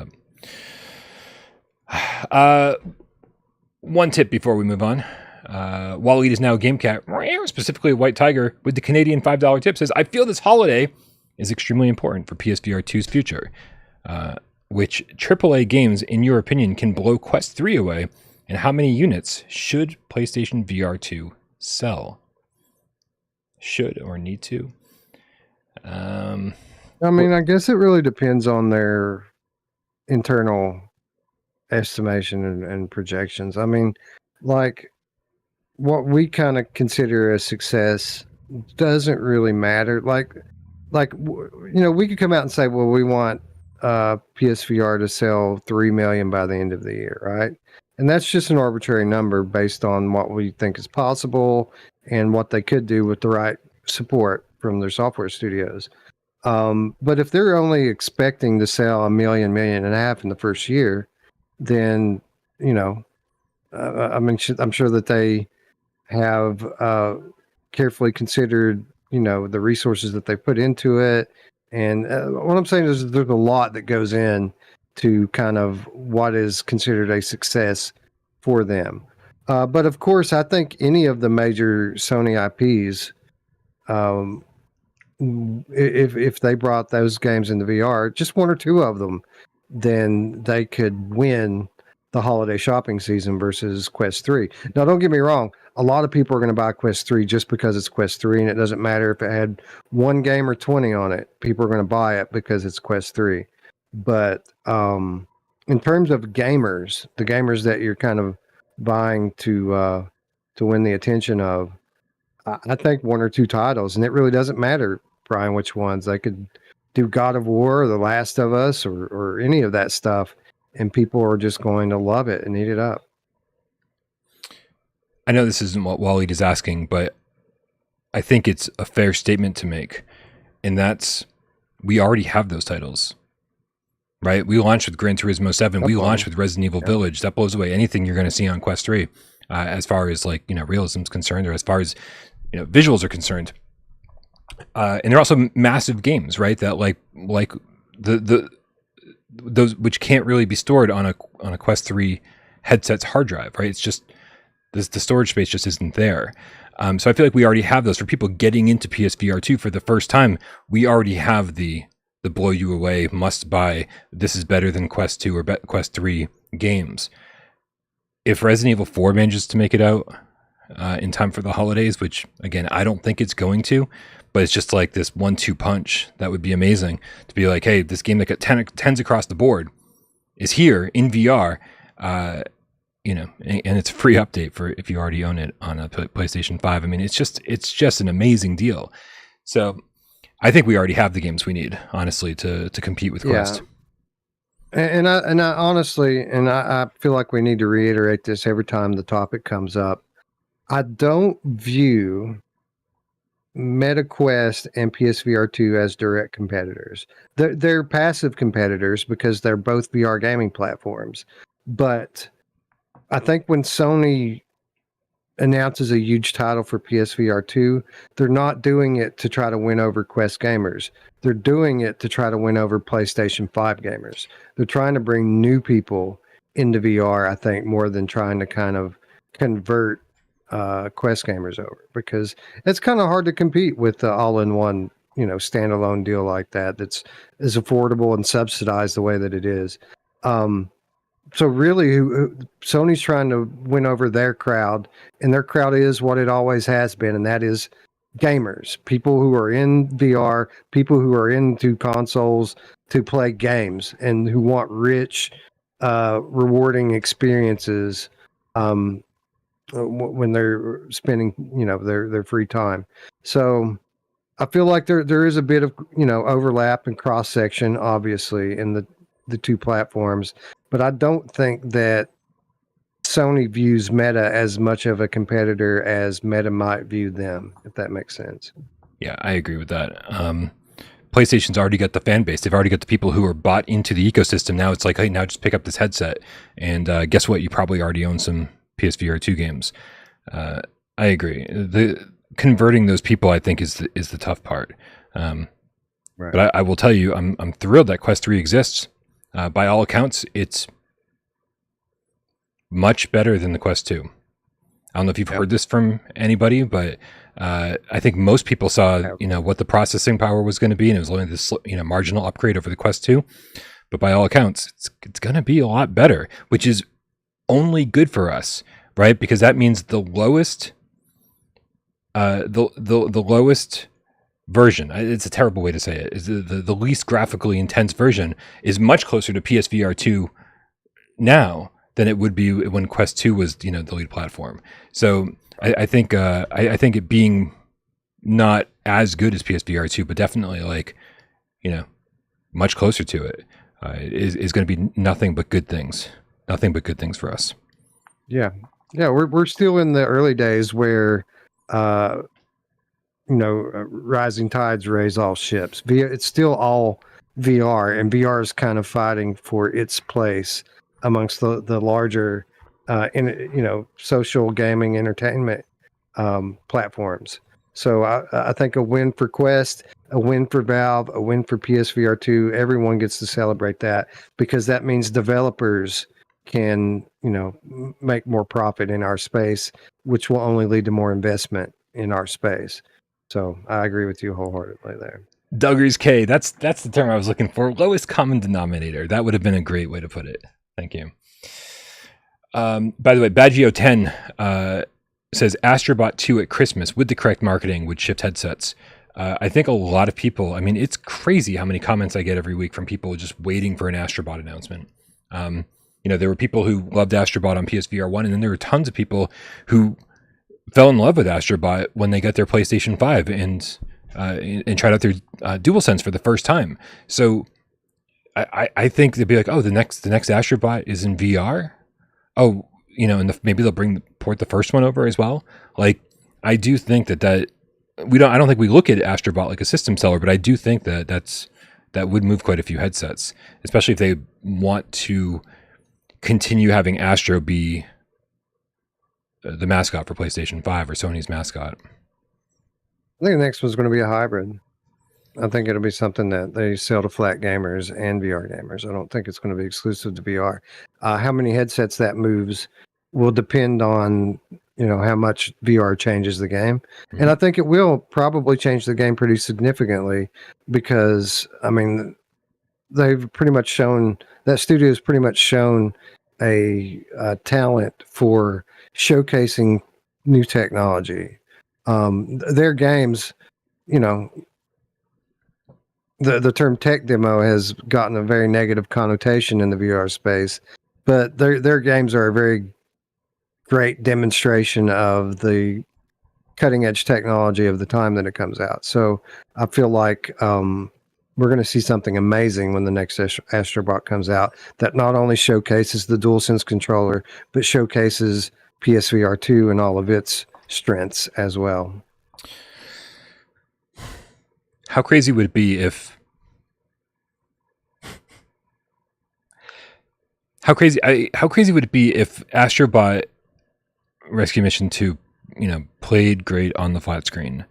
up. One tip before we move on. Waleed is now a game cat, specifically a white tiger, with the Canadian $5 tip, says, I feel this holiday is extremely important for PSVR 2's future. Which AAA games, in your opinion, can blow Quest 3 away, and how many units should PlayStation VR 2 sell? Should or need to? I guess it really depends on their internal estimation and projections. I mean, like, what we kind of consider a success doesn't really matter. Like, we could come out and say, well, we want PSVR to sell 3 million by the end of the year, right? And that's just an arbitrary number based on what we think is possible and what they could do with the right support from their software studios. But if they're only expecting to sell 1.5 million in the first year, then I'm sure that they have carefully considered the resources that they put into it. And what I'm saying is there's a lot that goes in to kind of what is considered a success for them. But of course, I think any of the major Sony IPs, if they brought those games into VR, just one or two of them, then they could win the holiday shopping season versus Quest 3. Now, don't get me wrong. A lot of people are going to buy Quest 3 just because it's Quest 3, and it doesn't matter if it had one game or 20 on it. People are going to buy it because it's Quest 3. But in terms of gamers, the gamers that you're kind of buying to win the attention of, I think one or two titles, and it really doesn't matter, Brian, which ones. They could do God of War or The Last of Us or any of that stuff, and people are just going to love it and eat it up. I know this isn't what Waleed is asking, but I think it's a fair statement to make, and that's we already have those titles, right? We launched with Gran Turismo 7. We launched with Resident Evil Village. That blows away anything you're going to see on Quest 3, as far as like realism is concerned, or as far as visuals are concerned. And they're also massive games, right? That like those which can't really be stored on a Quest 3 headset's hard drive, right? It's just the storage space just isn't there. So I feel like we already have those for people getting into PSVR2 for the first time. We already have the blow you away, must buy, this is better than Quest 2 or Quest 3 games. If Resident Evil 4 manages to make it out in time for the holidays, which again, I don't think it's going to, but it's just like this 1-2 punch. That would be amazing to be like, hey, this game that got 10s across the board is here in VR, and it's a free update for if you already own it on a PlayStation 5. I mean, it's just an amazing deal. So I think we already have the games we need, honestly, to compete with Quest. And I honestly, I feel like we need to reiterate this every time the topic comes up. I don't view MetaQuest and PSVR2 as direct competitors. They're passive competitors because they're both VR gaming platforms. But I think when Sony announces a huge title for PSVR2, they're not doing it to try to win over Quest gamers. They're doing it to try to win over PlayStation 5 gamers. They're trying to bring new people into VR, I think, more than trying to kind of convert Quest gamers over, because it's kind of hard to compete with the all-in-one, standalone deal like that that's as affordable and subsidized the way that it is. So really, Sony's trying to win over their crowd, and their crowd is what it always has been, and that is gamers, people who are in VR, people who are into consoles to play games, and who want rich, rewarding experiences when they're spending, their free time. So I feel like there is a bit of, overlap and cross section, obviously, in the two platforms, but I don't think that Sony views Meta as much of a competitor as Meta might view them, if that makes sense. Yeah, I agree with that. PlayStation's already got the fan base. They've already got the people who are bought into the ecosystem. Now it's like, hey, now just pick up this headset. And guess what? You probably already own some PSVR 2 games. I agree. The converting those people, I think, is the tough part. Right. But I will tell you, I'm thrilled that Quest 3 exists. By all accounts, it's much better than the Quest 2. I don't know if you've heard this from anybody, but I think most people saw, what the processing power was going to be, and it was only this, marginal upgrade over the Quest 2. But by all accounts, it's going to be a lot better, which is only good for us, right? Because that means the lowest, the lowest version, it's a terrible way to say it, is the least graphically intense version is much closer to PSVR 2 now than it would be when Quest 2 was, the lead platform. So I think it being not as good as PSVR 2, but definitely much closer to it, is going to be nothing but good things. Nothing but good things for us. Yeah. We're still in the early days where, rising tides raise all ships. It's still all VR, and VR is kind of fighting for its place amongst the larger, social gaming entertainment platforms. So I think a win for Quest, a win for Valve, a win for PSVR2. Everyone gets to celebrate that, because that means developers can, make more profit in our space, which will only lead to more investment in our space. So I agree with you wholeheartedly there. Duggars K, that's the term I was looking for. Lowest common denominator. That would have been a great way to put it. Thank you. By the way, Baggio10 says Astrobot 2 at Christmas with the correct marketing would shift headsets. I think a lot of people, it's crazy how many comments I get every week from people just waiting for an Astrobot announcement. There were people who loved Astrobot on PSVR 1, and then there were tons of people who fell in love with Astrobot when they got their PlayStation 5 and tried out their DualSense for the first time. So I think they'd be like, oh, the next Astrobot is in VR. Oh, and maybe they'll port the first one over as well. Like, I do think that I don't think we look at Astrobot like a system seller, but I do think that would move quite a few headsets, especially if they want to continue having Astro be the mascot for PlayStation 5 or Sony's mascot. I think the next one's going to be a hybrid. I think it'll be something that they sell to flat gamers and VR gamers. I don't think it's going to be exclusive to VR. How many headsets that moves will depend on, how much VR changes the game. Mm-hmm. And I think it will probably change the game pretty significantly because, they've pretty much shown, that studio has pretty much shown a talent for showcasing new technology. Their games, the term tech demo has gotten a very negative connotation in the VR space, but their games are a very great demonstration of the cutting edge technology of the time that it comes out. So I feel like we're going to see something amazing when the next Astrobot comes out that not only showcases the DualSense controller, but showcases PSVR2 and all of its strengths as well. How crazy would it be if Astrobot Rescue Mission 2, played great on the flat screen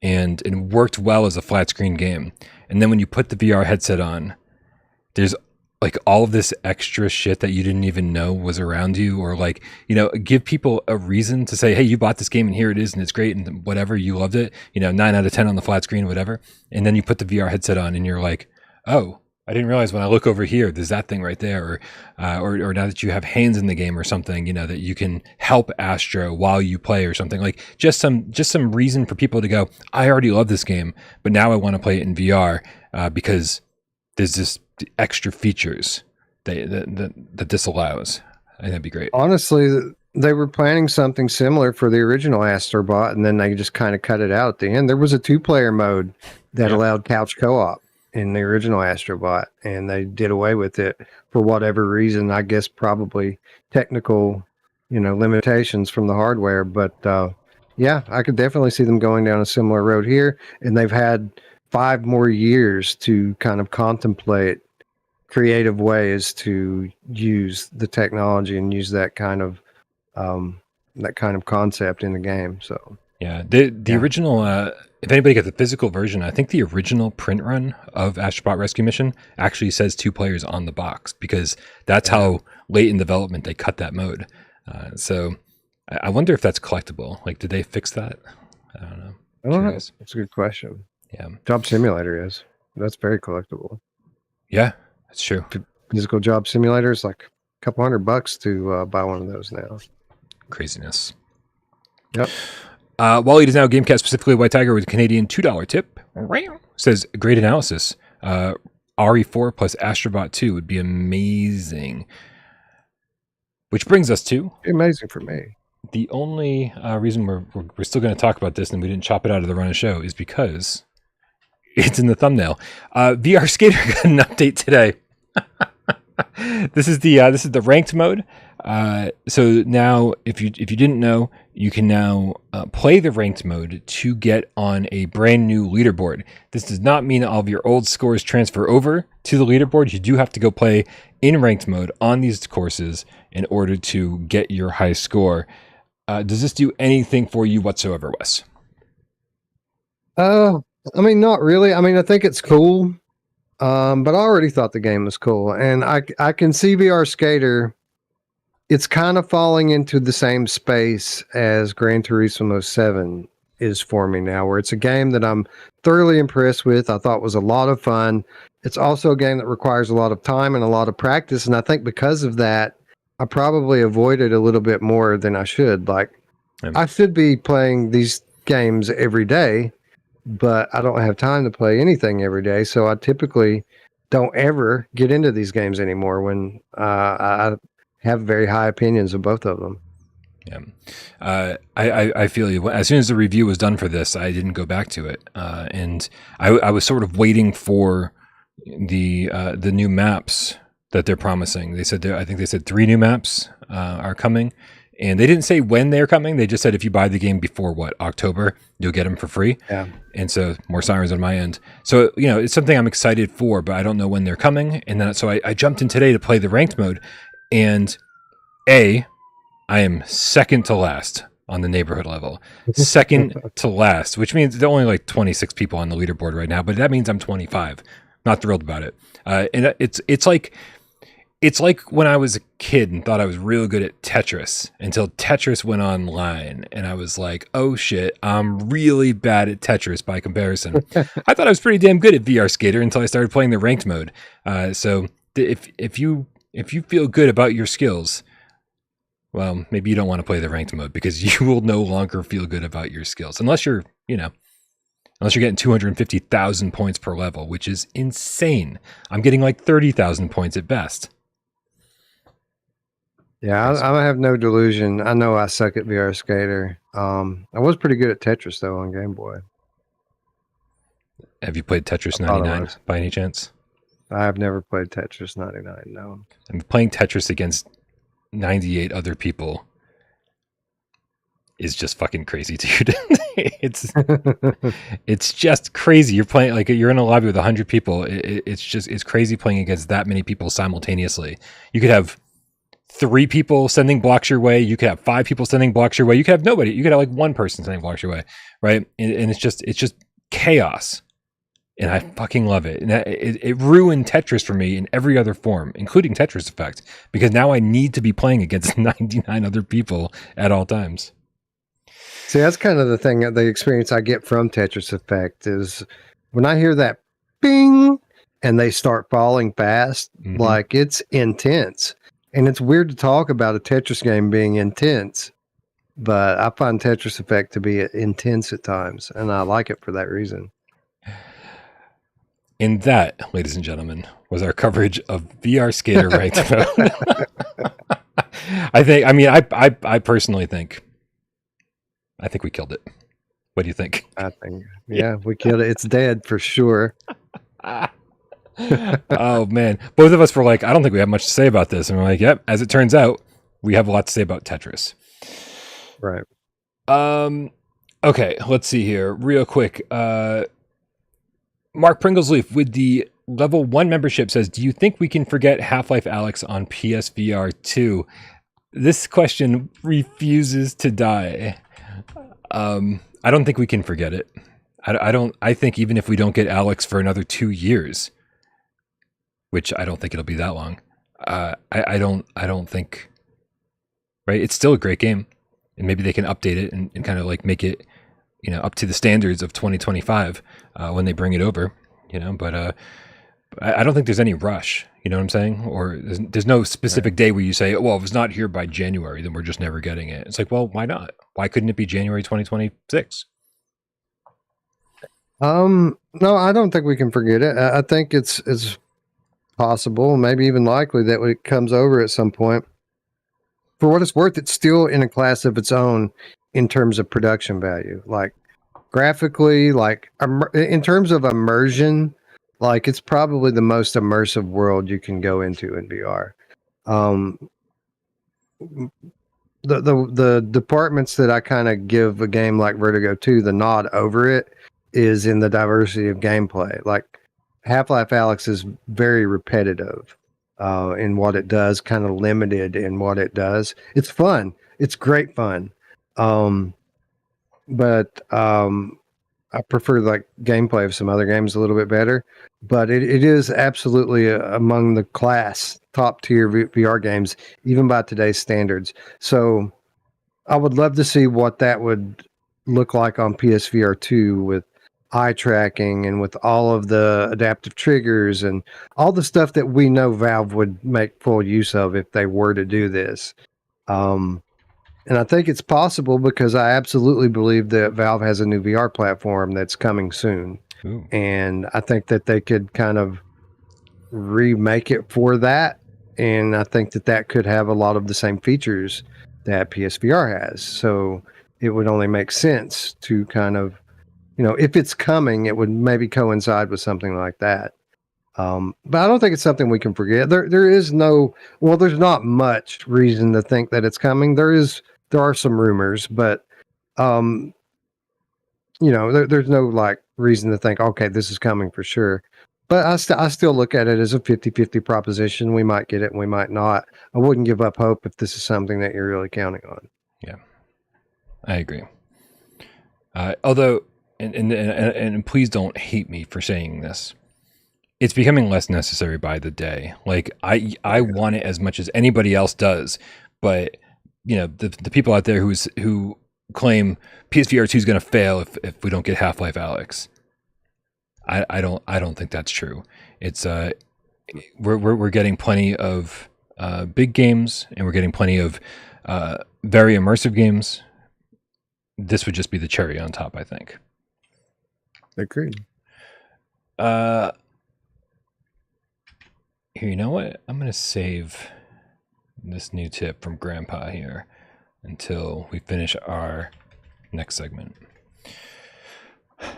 and worked well as a flat screen game. And then when you put the VR headset on, there's like all of this extra shit that you didn't even know was around you, or like, give people a reason to say, hey, you bought this game and here it is and it's great and whatever, you loved it, 9 out of 10 on the flat screen, whatever. And then you put the VR headset on and you're like, oh, I didn't realize when I look over here, there's that thing right there. Or now that you have hands in the game or something, that you can help Astro while you play or something, like just some reason for people to go, I already love this game, but now I want to play it in VR because there's this extra features that this allows. I think that'd be great. Honestly, they were planning something similar for the original Astrobot, and then they just kind of cut it out at the end. There was a 2-player mode that allowed couch co-op in the original Astrobot, and they did away with it for whatever reason. I guess probably technical, limitations from the hardware. But I could definitely see them going down a similar road here, and they've had 5 more years to kind of contemplate creative ways to use the technology and use that kind of concept in the game. So the original, if anybody got the physical version, I think the original print run of Astrobot Rescue Mission actually says 2 players on the box, because that's how late in development they cut that mode. So I wonder if that's collectible. Like, did they fix that? I don't know. I don't know. That's a good question. Yeah. Job Simulator is. That's very collectible. Yeah, that's true. Physical Job Simulator is like a couple $100 to buy one of those now. Craziness. Yep. Wally does now GameCast, specifically White Tiger, with a Canadian $2 tip. Says, great analysis. RE4 plus Astrobot 2 would be amazing. Which brings us to... Amazing for me. The only reason we're still going to talk about this and we didn't chop it out of the run of show is because it's in the thumbnail. VR Skater got an update today. This is the ranked mode. So now, if you didn't know, you can now play the ranked mode to get on a brand new leaderboard. This does not mean all of your old scores transfer over to the leaderboard. You do have to go play in ranked mode on these courses in order to get your high score. Does this do anything for you whatsoever, Wes? Not really. I think it's cool. But I already thought the game was cool, and I can see VR Skater. It's kind of falling into the same space as Gran Turismo 7 is for me now, where it's a game that I'm thoroughly impressed with. I thought was a lot of fun. It's also a game that requires a lot of time and a lot of practice, and I think because of that, I probably avoid it a little bit more than I should. Like, I should be playing these games every day, but I don't have time to play anything every day, so I typically don't ever get into these games anymore when I have very high opinions of both of them. Yeah, I feel you. As soon as the review was done for this, I didn't go back to it, and I was sort of waiting for the new maps that they're promising. They said I think they said 3 new maps are coming, and they didn't say when they're coming. They just said if you buy the game before October, you'll get them for free. Yeah. And so more sirens on my end. So it's something I'm excited for, but I don't know when they're coming. And then so I jumped in today to play the ranked mode, and I am second to last on the neighborhood level. Second to last, which means there are only like 26 people on the leaderboard right now, but that means I'm 25. Not thrilled about it. And it's like when I was a kid and thought I was real good at Tetris until Tetris went online, and I was like, oh shit, I'm really bad at Tetris by comparison. I thought I was pretty damn good at VR Skater until I started playing the ranked mode. So if you feel good about your skills, well, maybe you don't want to play the ranked mode, because you will no longer feel good about your skills unless you're getting 250,000 points per level, which is insane. I'm getting like 30,000 points at best. Yeah, I have no delusion. I know I suck at VR Skater. I was pretty good at Tetris, though, on Game Boy. Have you played Tetris 99 by any chance? I have never played Tetris 99, no. I'm playing Tetris against 98 other people is just fucking crazy, dude. It's just crazy. You're playing, like, you're in a lobby with 100 people. It's crazy playing against that many people simultaneously. You could have 3 people sending blocks your way. You could have 5 people sending blocks your way. You could have nobody. You could have like 1 person sending blocks your way, right? And it's just chaos. And I fucking love it. And it ruined Tetris for me in every other form, including Tetris Effect, because now I need to be playing against 99 other people at all times. See, that's kind of the experience I get from Tetris Effect is when I hear that bing and they start falling fast, like, it's intense. And it's weird to talk about a Tetris game being intense, but I find Tetris Effect to be intense at times, and I like it for that reason. And that, ladies and gentlemen, was our coverage of VR Skater ranked mode. I personally think we killed it. What do you think? I think, yeah, we killed it. It's dead for sure. Oh man, both of us were like, I don't think we have much to say about this, and we're like, yep. As it turns out, we have a lot to say about Tetris. Right. Okay, let's see here, real quick. Mark Pringlesleaf with the level 1 membership says, do you think we can forget Half-Life Alyx on PSVR2? This question refuses to die. I don't think we can forget it. I think even if we don't get Alyx for another 2 years, which I don't think it'll be that long, I don't think, right? It's still a great game, and maybe they can update it and kind of like make it, up to the standards of 2025 when they bring it over, but I don't think there's any rush, you know what I'm saying? Or there's no specific day where you say, well, if it's not here by January, then we're just never getting it. It's like, well, why not? Why couldn't it be January 2026? No, I don't think we can forget it. I think it's possible, maybe even likely, that it comes over at some point. For what it's worth, it's still in a class of its own in terms of production value, like graphically, like in terms of immersion, like it's probably the most immersive world you can go into in VR. The departments that I kind of give a game like Vertigo 2 the nod over it is in the diversity of gameplay. Like Half-Life Alyx is very repetitive in what it does, kind of limited in what it does. It's fun. It's great fun. But I prefer like gameplay of some other games a little bit better. But it is absolutely among the class top tier VR games, even by today's standards. So I would love to see what that would look like on PSVR 2 with eye tracking and with all of the adaptive triggers and all the stuff that we know Valve would make full use of if they were to do this. And I think it's possible because I absolutely believe that Valve has a new VR platform that's coming soon. Ooh. And I think that they could kind of remake it for that. And I think that could have a lot of the same features that PSVR has. So it would only make sense to kind of, if it's coming, it would maybe coincide with something like that. But I don't think it's something we can forget. There's not much reason to think that it's coming. There are some rumors, but there's no like reason to think, okay, this is coming for sure. But I still look at it as a 50-50 proposition. We might get it and we might not. I wouldn't give up hope if this is something that you're really counting on. Yeah, I agree. Although, and please don't hate me for saying this, it's becoming less necessary by the day. Like I want it as much as anybody else does, but the people out there who claim PSVR2 is going to fail if we don't get Half-Life Alyx. I don't think that's true. It's we're getting plenty of big games, and we're getting plenty of very immersive games. This would just be the cherry on top, I think. Agreed. Here, you know what? I'm going to save this new tip from Grandpa here until we finish our next segment.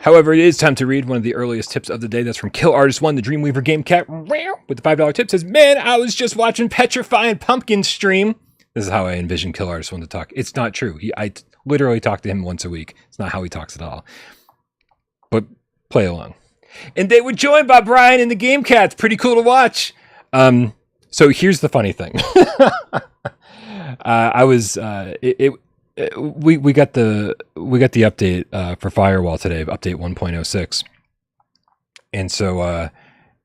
However, it is time to read one of the earliest tips of the day. That's from Kill Artist 1, the Dreamweaver Game Cat, with the $5 tip. Says, man, I was just watching Petrifying Pumpkin stream. This is how I envision Kill Artist 1 to talk. It's not true. I literally talk to him once a week. It's not how he talks at all. But play along. And they were joined by Brian and the Game Cats. Pretty cool to watch. So here's the funny thing. We got the update for Firewall today, update 1.06, and so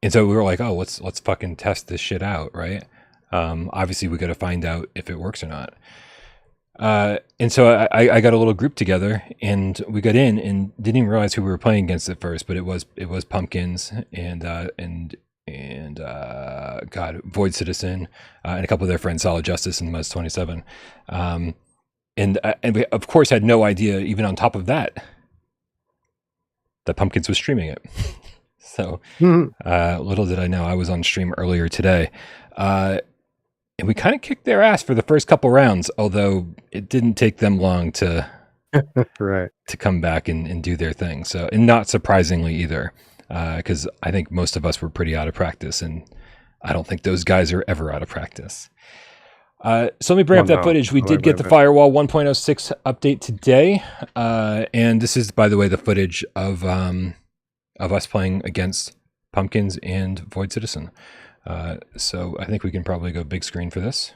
we were like, oh, let's fucking test this shit out, right? Obviously we got to find out if it works or not. And so I got a little group together, and we got in and didn't even realize who we were playing against at first, but it was Pumpkins and Void Citizen and a couple of their friends, Solid Justice and Muzz 27. And we, of course, had no idea, even on top of that Pumpkins was streaming it. So little did I know, I was on stream earlier today. And we kind of kicked their ass for the first couple rounds, although it didn't take them long to come back and do their thing. So, and not surprisingly either, because I think most of us were pretty out of practice, and I don't think those guys are ever out of practice. So let me bring up that footage. We did get the Firewall 1.06 update today, and this is, by the way, the footage of us playing against Pumpkins and Void Citizen. So I think we can probably go big screen for this.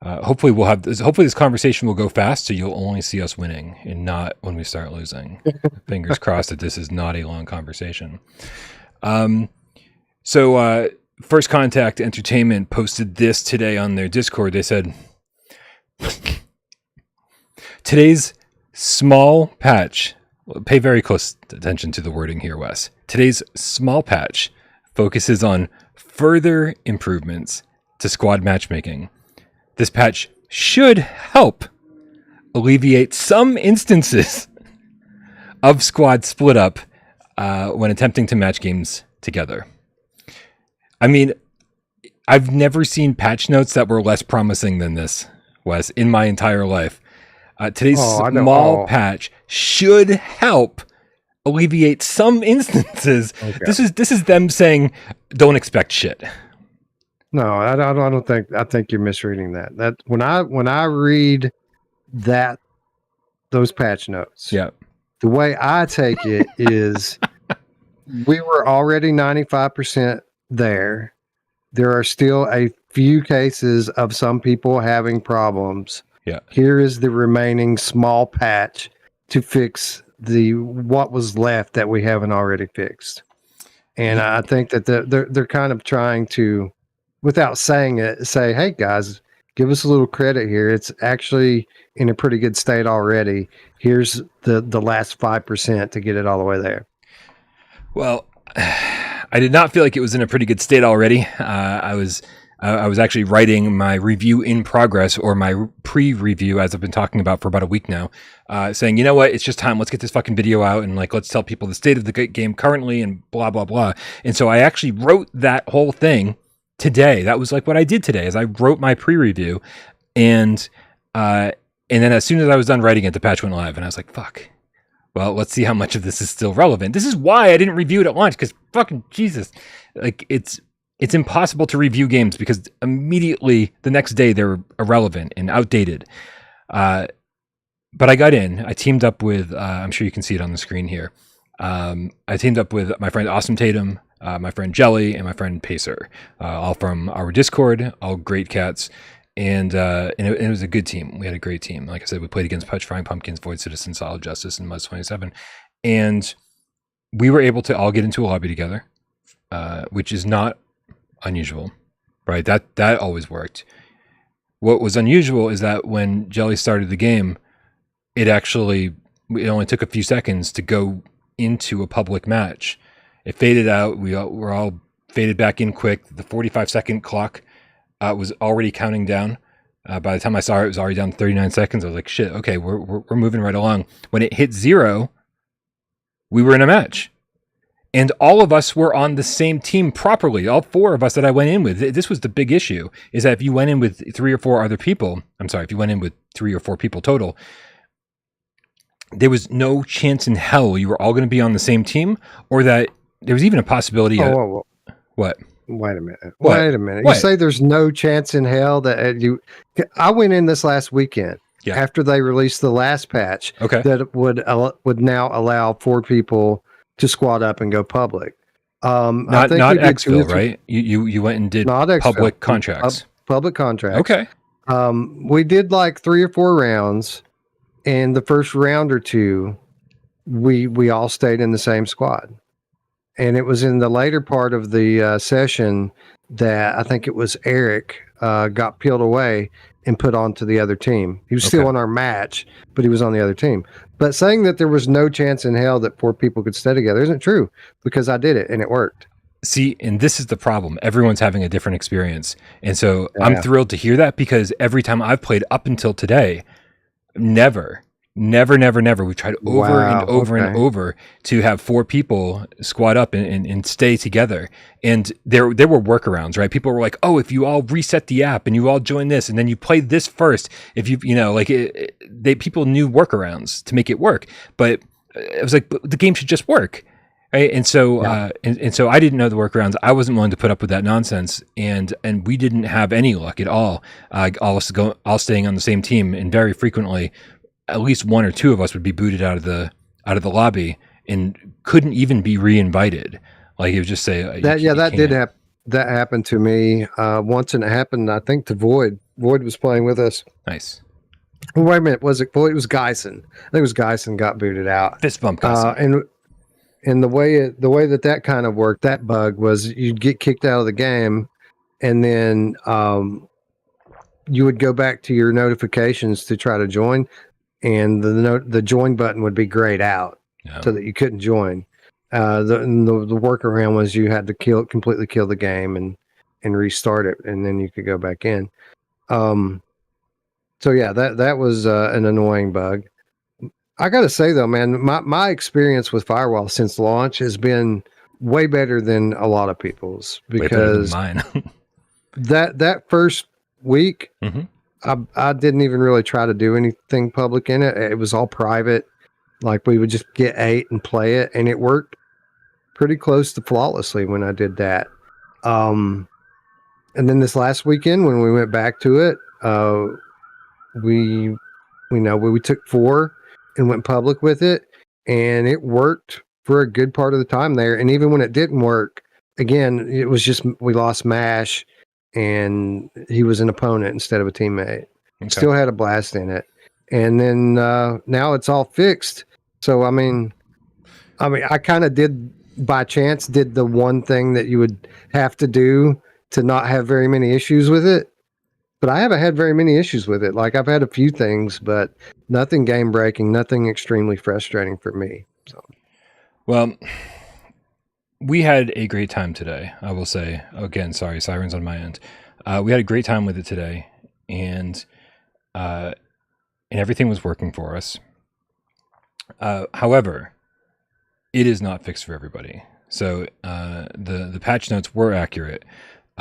Hopefully this conversation will go fast, so you'll only see us winning and not when we start losing. Fingers crossed that this is not a long conversation. So First Contact Entertainment posted this today on their Discord. They said, today's small patch, pay very close attention to the wording here, Wes. Today's small patch focuses on further improvements to squad matchmaking. This patch should help alleviate some instances of squad split up when attempting to match games together. I mean, I've never seen patch notes that were less promising than this, Wes, in my entire life. Today's small patch should help alleviate some instances. Okay. This is them saying, don't expect shit. No, I don't think. I think you're misreading that. That when I read those patch notes, yeah, the way I take it is we were already 95% there. There are still a few cases of some people having problems. Yeah. Here is the remaining small patch to fix what was left that we haven't already fixed. And I think that they're kind of trying to, without saying it, say, hey guys, give us a little credit here. It's actually in a pretty good state already. Here's the last 5% to get it all the way there. Well, I did not feel like it was in a pretty good state already. I was actually writing my review in progress, or my pre-review, as I've been talking about for about a week now, saying, you know what, it's just time. Let's get this fucking video out and let's tell people the state of the game currently and blah, blah, blah. And so I actually wrote that whole thing today. That was what I did today, is I wrote my pre-review, and then as soon as I was done writing it, the patch went live, and I was like, fuck. well, let's see how much of this is still relevant. This is why I didn't review it at launch, because fucking Jesus, like it's impossible to review games because immediately the next day they're irrelevant and outdated. But I got in. I teamed up with, I'm sure you can see it on the screen here. I teamed up with my friend Awesome Tatum, my friend Jelly, and my friend Pacer, all from our Discord, all great cats. And it was a good team. We had a great team. Like I said, we played against Putch, Frying Pumpkins, Void Citizen, Solid Justice, and Muzz 27. And we were able to all get into a lobby together, which is not unusual, right? That always worked. What was unusual is that when Jelly started the game, it only took a few seconds to go into a public match. It faded out. We're all faded back in quick. The 45-second clock was already counting down. By the time I saw it, it was already down to 39 seconds. I was like, shit, okay, we're moving right along. When it hit 0, we were in a match. And all of us were on the same team properly. All 4 of us that I went in with. This was the big issue, is that if you went in with 3 or 4 other people, if you went in with 3 or 4 people total, there was no chance in hell you were all going to be on the same team, or that there was even a possibility of... What? Wait a minute. What? Wait a minute. What? You say there's no chance in hell that you... I went in this last weekend after they released the last patch that would now allow 4 people to squad up and go public. Not exfil, right? You went and did public contracts. Public contracts. Okay. We did like 3 or 4 rounds, and the first round or 2, we all stayed in the same squad. And it was in the later part of the session that I think it was Eric got peeled away and put onto the other team. He was still on our match, but he was on the other team. But saying that there was no chance in hell that 4 people could stay together isn't true, because I did it and it worked. See, and this is the problem. Everyone's having a different experience. And so I'm thrilled to hear that, because every time I've played up until today, never. We tried over and over to have 4 people squad up and stay together. And there were workarounds, right? People were like, oh, if you all reset the app and you all join this and then you play this first, if people knew workarounds to make it work. But it was like, the game should just work. Right. And so, and so I didn't know the workarounds. I wasn't willing to put up with that nonsense. And we didn't have any luck at all. All staying on the same team, and very frequently, at least 1 or 2 of us would be booted out of the lobby and couldn't even be re-invited. Like, it would just say that happened to me once, and it happened, I think, to Void. Void was playing with us. Nice. Oh, wait a minute, was it Void? It was Geisen. I think it was Geisen got booted out. Fist bump Geisen. And the way that kind of worked, that bug was you'd get kicked out of the game, and then you would go back to your notifications to try to join, and the join button would be grayed out so that you couldn't join. The workaround was you had to completely kill the game and restart it, and then you could go back in. So yeah, that was an annoying bug. I got to say though, man, my experience with Firewall since launch has been way better than a lot of people's, because mine. that first week, I didn't even really try to do anything public in it. It was all private. Like, we would just get 8 and play it, and it worked pretty close to flawlessly when I did that. And then this last weekend, when we went back to it, we took 4 and went public with it, and it worked for a good part of the time there. And even when it didn't work, again, it was just we lost Mash, and he was an opponent instead of a teammate. Okay. Still had a blast in it. And then now it's all fixed. So I mean I kind of did the one thing that you would have to do to not have very many issues with it. But I haven't had very many issues with it. Like, I've had a few things, but nothing game breaking, nothing extremely frustrating for me. So, well, we had a great time today, I will say. Again, sorry, sirens on my end. We had a great time with it today, and everything was working for us. However, it is not fixed for everybody. So the patch notes were accurate.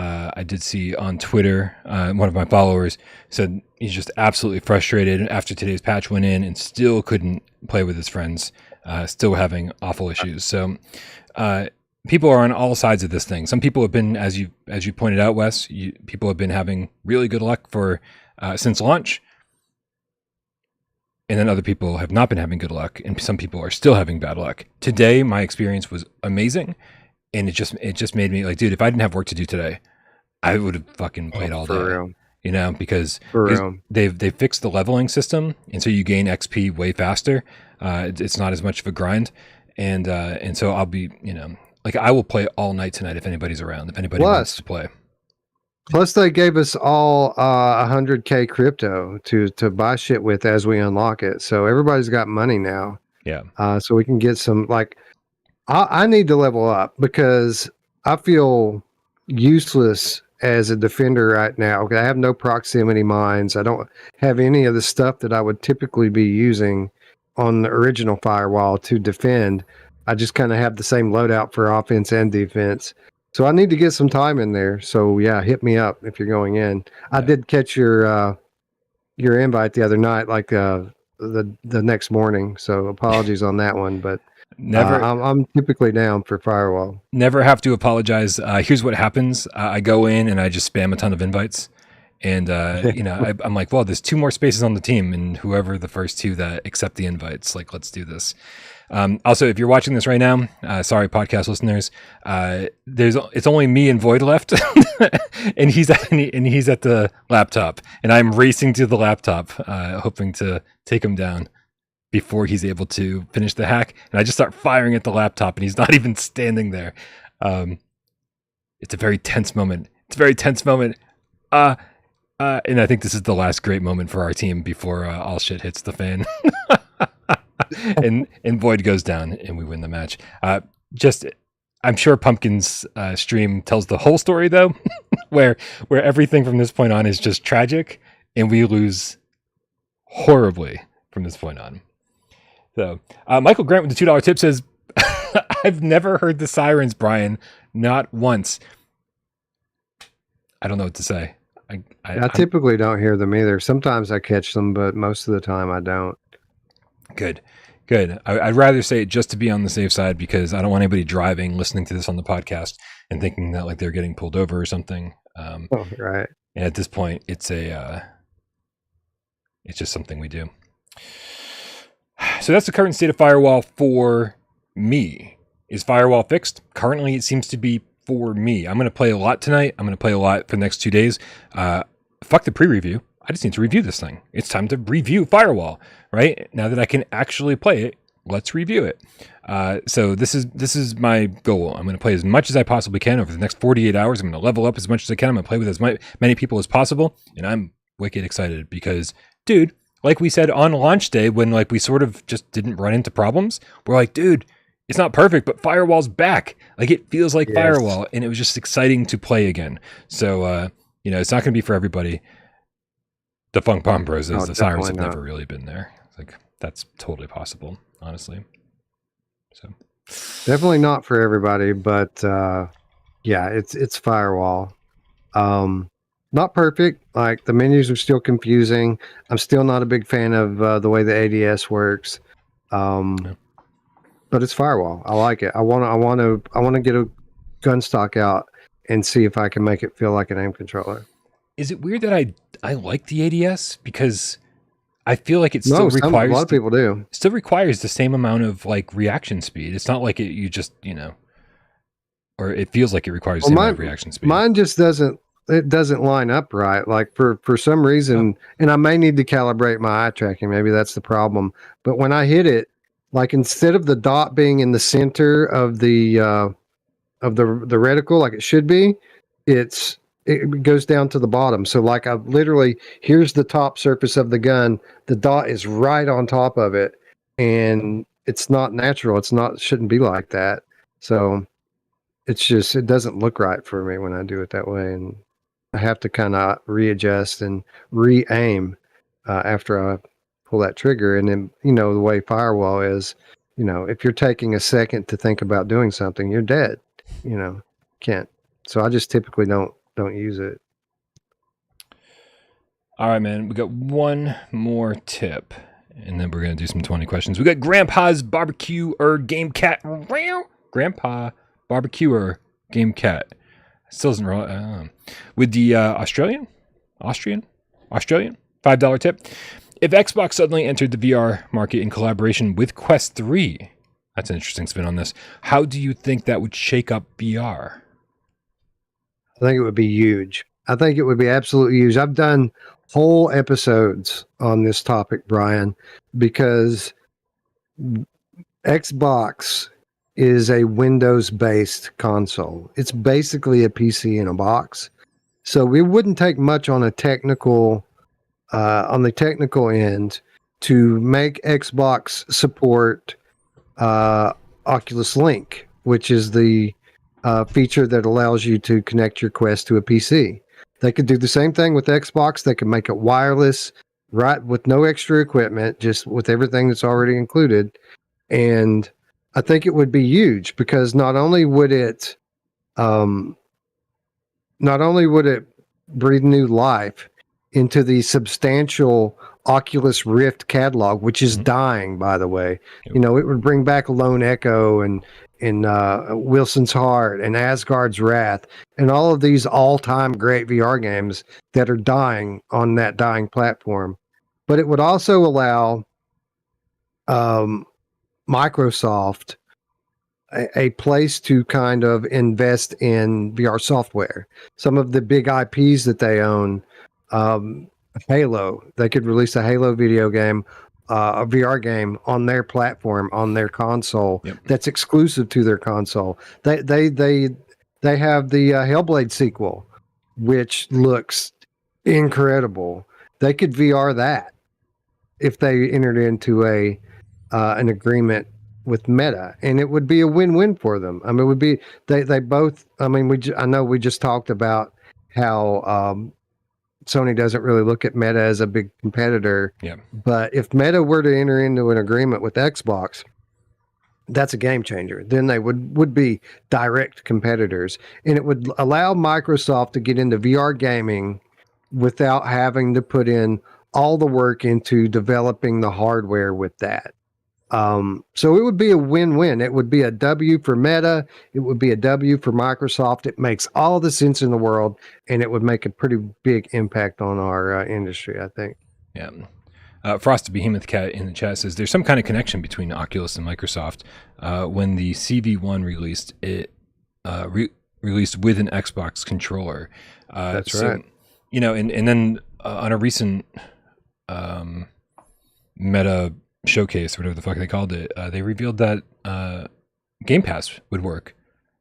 I did see on Twitter, one of my followers said he's just absolutely frustrated after today's patch went in and still couldn't play with his friends still having awful issues. So people are on all sides of this thing. Some people have been, as you pointed out, Wes, people have been having really good luck for since launch. And then other people have not been having good luck, and some people are still having bad luck. Today, my experience was amazing, and it just made me like, dude, if I didn't have work to do today, I would have fucking played all day. Real. You know, because they've fixed the leveling system, and so you gain XP way faster. It's not as much of a grind, and so I'll be, you know, like I will play all night tonight if anybody's around, if anybody wants to play. Plus, they gave us all 100K crypto to buy shit with as we unlock it. So everybody's got money now. Yeah. So we can get some, like, I need to level up because I feel useless as a defender right now. I have no proximity mines. I don't have any of the stuff that I would typically be using on the original Firewall to defend. I just kind of have the same loadout for offense and defense. So I need to get some time in there. So yeah, hit me up if you're going in. Yeah. I did catch your invite the other night, like the next morning. So apologies on that one, but never. I'm typically down for Firewall. Never have to apologize. Here's what happens: I go in and I just spam a ton of invites, and you know, I'm like, well, there's 2 more spaces on the team, and whoever the first 2 that accept the invites, like, let's do this. Also, if you're watching this right now, sorry, podcast listeners, it's only me and Void left, and he's at the laptop, and I'm racing to the laptop, hoping to take him down before he's able to finish the hack. And I just start firing at the laptop, and he's not even standing there. It's a very tense moment. And I think this is the last great moment for our team before all shit hits the fan. and Void goes down and we win the match. I'm sure Pumpkin's stream tells the whole story though, where everything from this point on is just tragic and we lose horribly from this point on. So Michael Grant with the $2 tip says, I've never heard the sirens, Brian, not once. I don't know what to say. I typically don't hear them either. Sometimes I catch them, but most of the time I don't. Good. I'd rather say it just to be on the safe side because I don't want anybody driving, listening to this on the podcast and thinking that like they're getting pulled over or something. Right. And at this point, it's just something we do. So that's the current state of Firewall for me. Is Firewall fixed? Currently, it seems to be for me. I'm going to play a lot tonight. I'm going to play a lot for the next 2 days. Fuck the pre-review. I just need to review this thing. It's time to review Firewall, right? Now that I can actually play it, let's review it. So this is my goal. I'm going to play as much as I possibly can over the next 48 hours. I'm going to level up as much as I can. I'm going to play with as many people as possible. And I'm wicked excited because, dude, like we said on launch day, when like we sort of just didn't run into problems, we're like, dude, it's not perfect, but Firewall's back. Like it feels like Firewall, and it was just exciting to play again. So, you know, it's not going to be for everybody. The Funk Bomb Bros, the sirens have never really been there. Like that's totally possible, honestly. So definitely not for everybody, but yeah, it's Firewall. Not perfect. Like the menus are still confusing. I'm still not a big fan of the way the ADS works. But it's Firewall. I like it. I want to get a gun stock out and see if I can make it feel like an aim controller. Is it weird that I like the ADS because I feel like it still requires a lot of people do. Still requires the same amount of like reaction speed. It's not like you just, you know, or it feels like it requires the same amount of reaction speed. Mine just doesn't line up right. Like for some reason, and I may need to calibrate my eye tracking. Maybe that's the problem. But when I hit it, like instead of the dot being in the center of the reticle like it should be, it goes down to the bottom. So like I've literally, here's the top surface of the gun. The dot is right on top of it. And it's not natural. It shouldn't be like that. So it's just, it doesn't look right for me when I do it that way. And I have to kind of readjust and re-aim after I pull that trigger. And then, you know, the way Firewall is, you know, if you're taking a second to think about doing something, you're dead, you know, can't. So I just typically don't use it. All right, man. We got one more tip, and then we're going to do some 20 questions. We got Grandpa's Barbecue or Game Cat. Grandpa Barbecuer Game Cat. Still doesn't roll. With the Australian $5 tip. If Xbox suddenly entered the VR market in collaboration with Quest 3, that's an interesting spin on this. How do you think that would shake up VR? I think it would be huge. I think it would be absolutely huge. I've done whole episodes on this topic, Brian, because Xbox is a Windows-based console. It's basically a PC in a box. So it wouldn't take much on a technical, on the technical end to make Xbox support Oculus Link, which is the feature that allows you to connect your Quest to a PC. They could do the same thing with Xbox. They could make it wireless, right, with no extra equipment, just with everything that's already included. And I think it would be huge because not only would it breathe new life into the substantial Oculus Rift catalog, which is dying, by the way. Yep. You know, it would bring back Lone Echo and Wilson's Heart and Asgard's Wrath and all of these all-time great VR games that are dying on that dying platform. But it would also allow Microsoft a place to kind of invest in VR software. Some of the big IPs that they own, Halo, they could release a Halo video game, a VR game on their platform, on their console. Yep. That's exclusive to their console. They have the Hellblade sequel, which looks incredible. They could VR that if they entered into an agreement with Meta, and it would be a win-win for them. I mean, it would be they both. I mean, I know we just talked about how Sony doesn't really look at Meta as a big competitor. Yeah. But if Meta were to enter into an agreement with Xbox, that's a game changer. Then they would be direct competitors, and it would allow Microsoft to get into VR gaming without having to put in all the work into developing the hardware with that. So it would be a win-win. It would be a W for Meta. It would be a W for Microsoft. It makes all the sense in the world, and it would make a pretty big impact on our industry, I think. Yeah. Frosty Behemoth Cat in the chat says there's some kind of connection between Oculus and Microsoft. When the CV1 released, it released with an Xbox controller. That's right. You know, and then on a recent Meta showcase, whatever the fuck they called it, they revealed that Game Pass would work,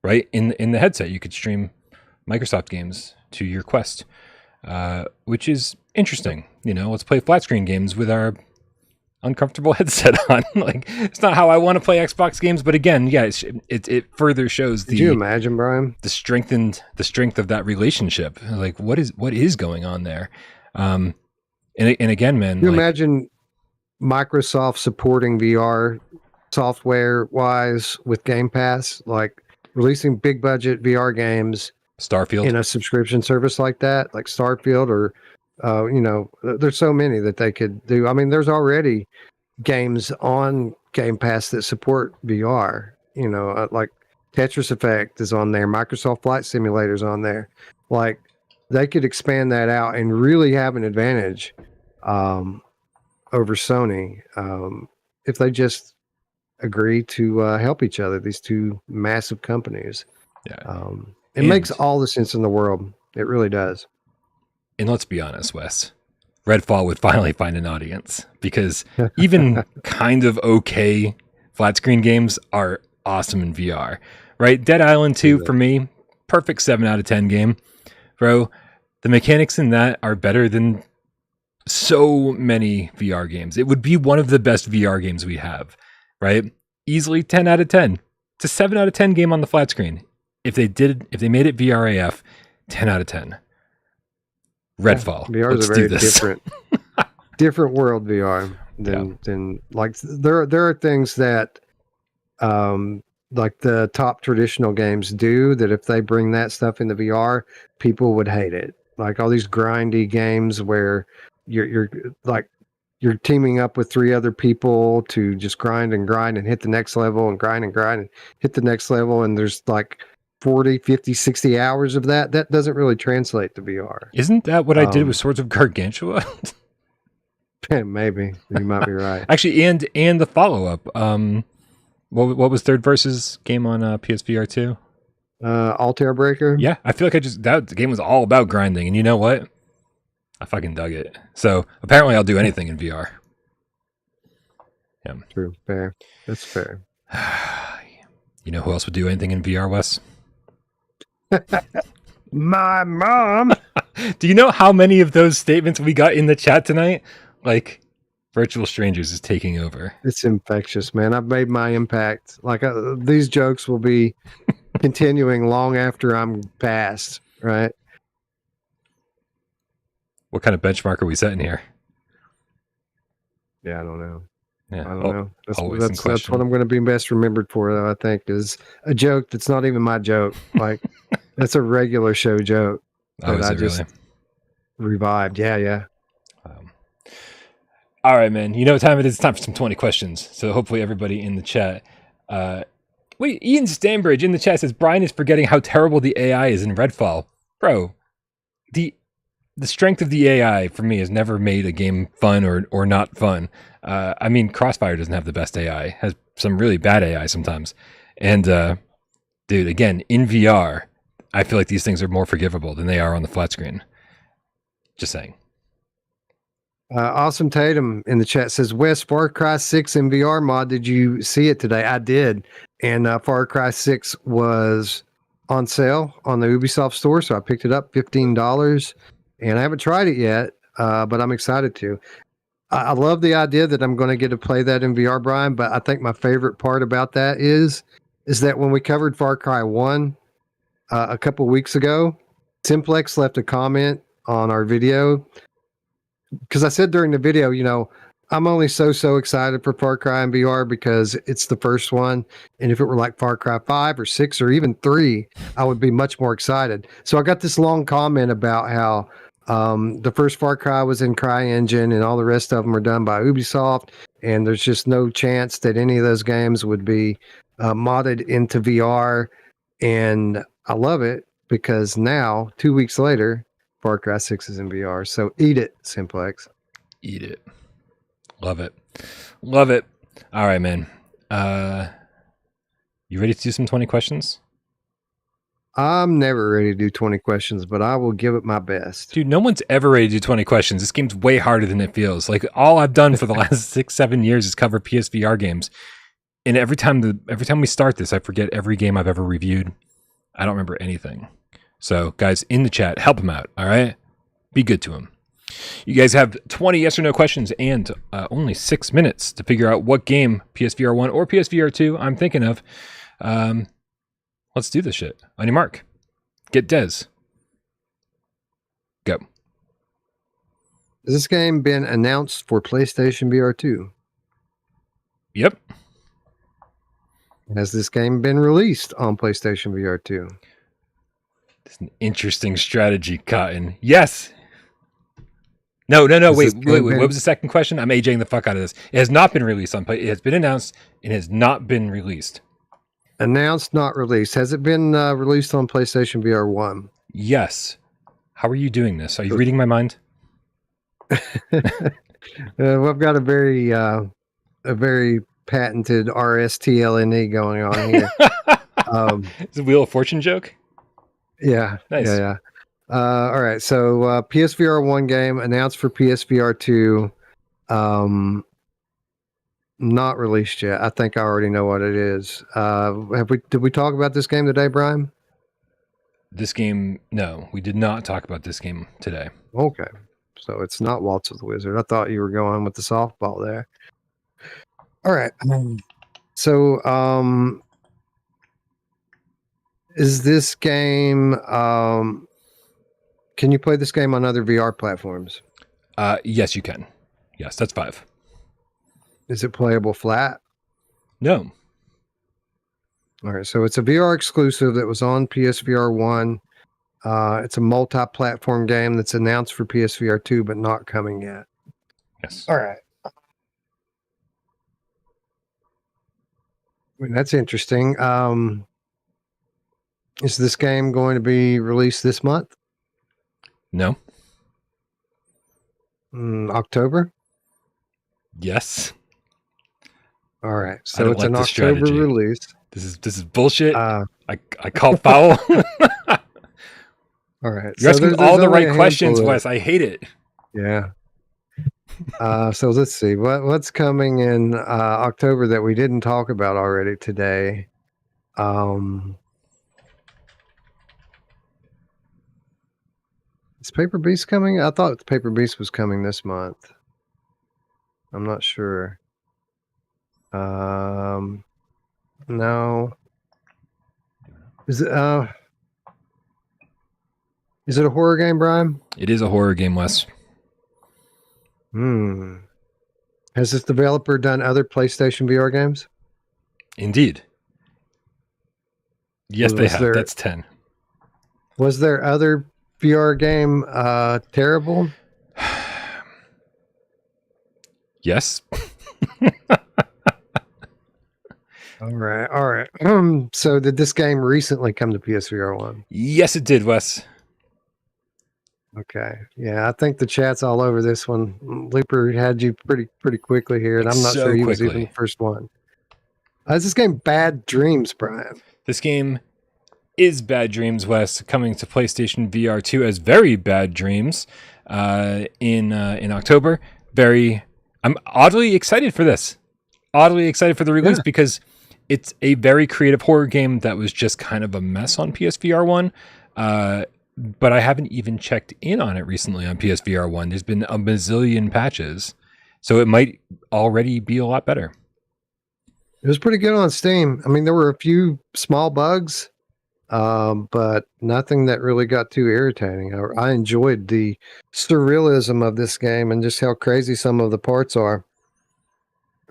right? In the headset, you could stream Microsoft games to your Quest, which is interesting. You know, let's play flat screen games with our uncomfortable headset on. Like, it's not how I want to play Xbox games, but again, yeah, it further shows the. Could you imagine, Brian? The strength of that relationship. Like, what is going on there? And again, man, Can you imagine Microsoft supporting VR software wise with Game Pass, like releasing big budget VR games, Starfield in a subscription service like that, like Starfield, or you know, there's so many that they could do. I mean, there's already games on Game Pass that support VR. You know, like Tetris Effect is on there, Microsoft Flight Simulator's on there. Like, they could expand that out and really have an advantage over Sony if they just agree to help each other, these two massive companies. Yeah. It makes all the sense in the world. It really does. And let's be honest, Wes, Redfall would finally find an audience, because even kind of okay flat screen games are awesome in VR, right? Dead Island 2 for me, perfect 7 out of 10 game. Bro, the mechanics in that are better than so many VR games. It would be one of the best VR games we have, right? Easily 10 out of 10. It's a 7 out of 10 game on the flat screen. If they made it VRAF, 10 out of 10. Redfall. VR is a very different world VR than like there are things that like the top traditional games do, that if they bring that stuff into VR, people would hate it. Like all these grindy games where you're like you're teaming up with 3 other people to just grind and hit the next level and grind and hit the next level. And there's like 40, 50, 60 hours of that. That doesn't really translate to VR. Isn't that what I did with Swords of Gargantua? Maybe. You might be right. Actually, and the follow-up. What was Third Versus game on PSVR 2? Altair Breaker? Yeah, I feel like the game was all about grinding. And you know what? I fucking dug it. So apparently I'll do anything in VR. Yeah. True. Fair. That's fair. You know who else would do anything in VR, Wes? My mom. Do you know how many of those statements we got in the chat tonight? Like, Virtual Strangers is taking over. It's infectious, man. I've made my impact. Like, these jokes will be continuing long after I'm passed, right? What kind of benchmark are we setting here? Yeah, I don't know. Yeah, I don't know. That's what I'm going to be best remembered for, though, I think, is a joke that's not even my joke. Like, that's a regular show joke that I just revived. Yeah. All right, man. You know what time it is? It's time for some 20 questions. So hopefully everybody in the chat. Wait, Ian Stanbridge in the chat says, Brian is forgetting how terrible the AI is in Redfall. Bro, the strength of the AI for me has never made a game fun or not fun. I mean, Crossfire doesn't have the best AI. Has some really bad AI sometimes. And dude, again, in VR, I feel like these things are more forgivable than they are on the flat screen. Just saying. Awesome Tatum in the chat says, Wes, Far Cry 6 in VR mod, did you see it today? I did. And Far Cry 6 was on sale on the Ubisoft store, so I picked it up, $15. And I haven't tried it yet, but I'm excited to. I love the idea that I'm going to get to play that in VR, Brian, but I think my favorite part about that is that when we covered Far Cry 1 a couple weeks ago, Simplex left a comment on our video, because I said during the video, you know, I'm only so excited for Far Cry in VR because it's the first one. And if it were like Far Cry 5 or 6 or even 3, I would be much more excited. So I got this long comment about how the first Far Cry was in CryEngine and all the rest of them are done by Ubisoft. And there's just no chance that any of those games would be modded into VR. And I love it because now, 2 weeks later, Far Cry 6 is in VR. So eat it, Simplex. Eat it. Love it. Love it. All right, man. You ready to do some 20 questions? I'm never ready to do 20 questions, but I will give it my best. Dude, no one's ever ready to do 20 questions. This game's way harder than it feels. Like, all I've done for the last 6-7 years is cover PSVR games. And every time we start this, I forget every game I've ever reviewed. I don't remember anything. So, guys, in the chat, help him out, all right? Be good to him. You guys have 20 yes or no questions and only 6 minutes to figure out what game, PSVR 1 or PSVR 2, I'm thinking of. Let's do this shit. On your mark. Get Dez. Go. Has this game been announced for PlayStation VR 2? Yep. Has this game been released on PlayStation VR 2? It's an interesting strategy, Cotton. Yes. No. Wait. What was the second question? I'm AJing the fuck out of this. It has not been released on Play. It has been announced. It has not been released. Announced, not released. Has it been released on PlayStation VR 1? Yes. How are you doing this? Are you reading my mind? We've got a very patented RSTLNE going on here. It's a Wheel of Fortune joke? Yeah. Nice. Yeah. All right. So PSVR 1 game announced for PSVR 2. Not released yet. I think I already know what it is. Did we talk about this game today, Brian? This game, no, we did not talk about this game today. Okay. So it's not Waltz with the Wizard. I thought you were going with the softball there. All right. So is this game can you play this game on other VR platforms? Yes, you can. Yes, that's 5. Is it playable flat? No. All right, so it's a VR exclusive that was on PSVR 1. It's a multi-platform game that's announced for PSVR 2, but not coming yet. Yes. All right. mean, that's interesting. Is this game going to be released this month? No. October? Yes. All right. I So don't it's like an this October strategy. release. This is bullshit. Uh, I call foul. all right. You're asking there's all the only right a questions, handful of- Wes. I hate it. Yeah. So let's see what's coming in October that we didn't talk about already today. Is Paper Beast coming? I thought Paper Beast was coming this month. I'm not sure. No. Is it a horror game, Brian? It is a horror game, Wes. Has this developer done other PlayStation VR games? Indeed. Yes, they have. There, That's 10. Was there other VR game terrible? Yes. All right. So did this game recently come to PSVR 1? Yes, it did, Wes. Okay. Yeah, I think the chat's all over this one. Looper had you pretty quickly here, and I'm not sure he was even the first one. Is this game Bad Dreams, Brian? This game is Bad Dreams, Wes, coming to PlayStation VR 2 as Very Bad Dreams in October. I'm oddly excited for this. Oddly excited for the release because it's a very creative horror game that was just kind of a mess on PSVR 1. But I haven't even checked in on it recently on PSVR 1. There's been a bazillion patches, so it might already be a lot better. It was pretty good on Steam. I mean, there were a few small bugs, but nothing that really got too irritating. I enjoyed the surrealism of this game and just how crazy some of the parts are.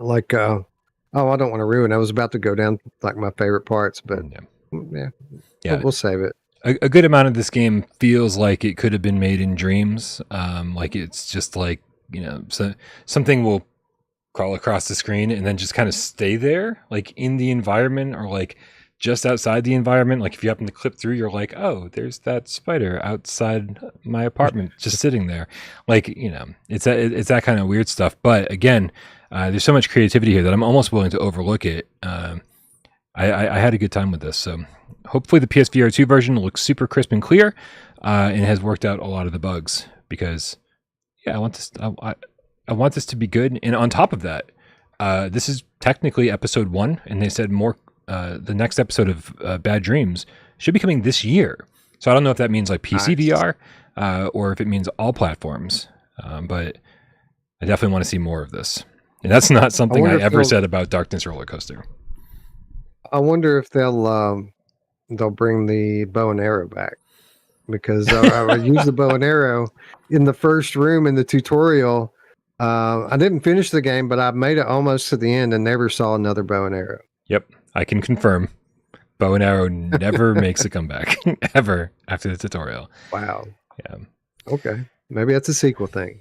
Like, I don't want to ruin it. I was about to go down like my favorite parts, but yeah. We'll save it. A good amount of this game feels like it could have been made in dreams. Like it's just like, so something will crawl across the screen and then just kind of stay there, like in the environment or like just outside the environment. Like if you happen to clip through, you're like, oh, there's that spider outside my apartment just sitting there. Like, it's that kind of weird stuff. But again, there's so much creativity here that I'm almost willing to overlook it. I had a good time with this. So hopefully the PSVR 2 version looks super crisp and clear and has worked out a lot of the bugs because, I want this. I want this to be good. And on top of that, this is technically episode 1, and they said the next episode of Bad Dreams should be coming this year. So I don't know if that means like PC VR or if it means all platforms. But I definitely want to see more of this. And that's not something I ever said about Darkness Roller Coaster. I wonder if they'll bring the bow and arrow back, because I used the bow and arrow in the first room in the tutorial. I didn't finish the game, but I made it almost to the end and never saw another bow and arrow. Yep, I can confirm. Bow and arrow never makes a comeback ever after the tutorial. Wow. Yeah. Okay. Maybe that's a sequel thing.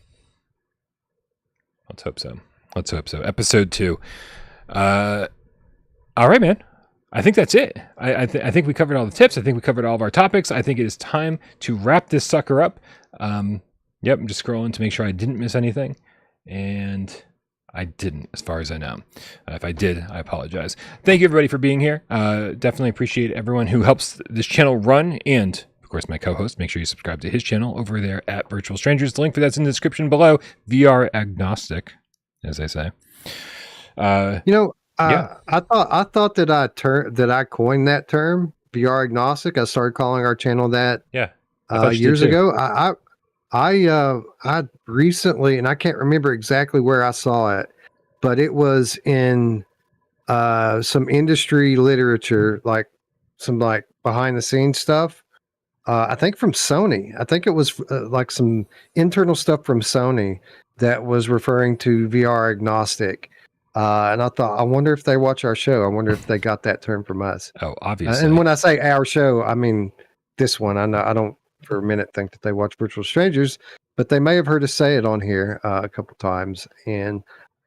Let's hope so. Episode 2. All right, man. I think that's it. I think we covered all the tips. I think we covered all of our topics. I think it is time to wrap this sucker up. Yep, I'm just scrolling to make sure I didn't miss anything. And I didn't, as far as I know. If I did, I apologize. Thank you, everybody, for being here. Definitely appreciate everyone who helps this channel run. And, of course, my co-host. Make sure you subscribe to his channel over there at Virtual Strangers. The link for that's in the description below. VR agnostic, as they say. I thought that I coined that term, VR agnostic. I started calling our channel that years ago. I recently, and I can't remember exactly where I saw it, but it was in some industry literature, like some like behind the scenes stuff. I think from Sony. I think it was like some internal stuff from Sony that was referring to VR agnostic. And I thought, I wonder if they watch our show. I wonder if they got that term from us. Oh, obviously. And when I say our show, I mean this one. I know I don't for a minute think that they watch Virtual Strangers, but they may have heard us say it on here a couple times, and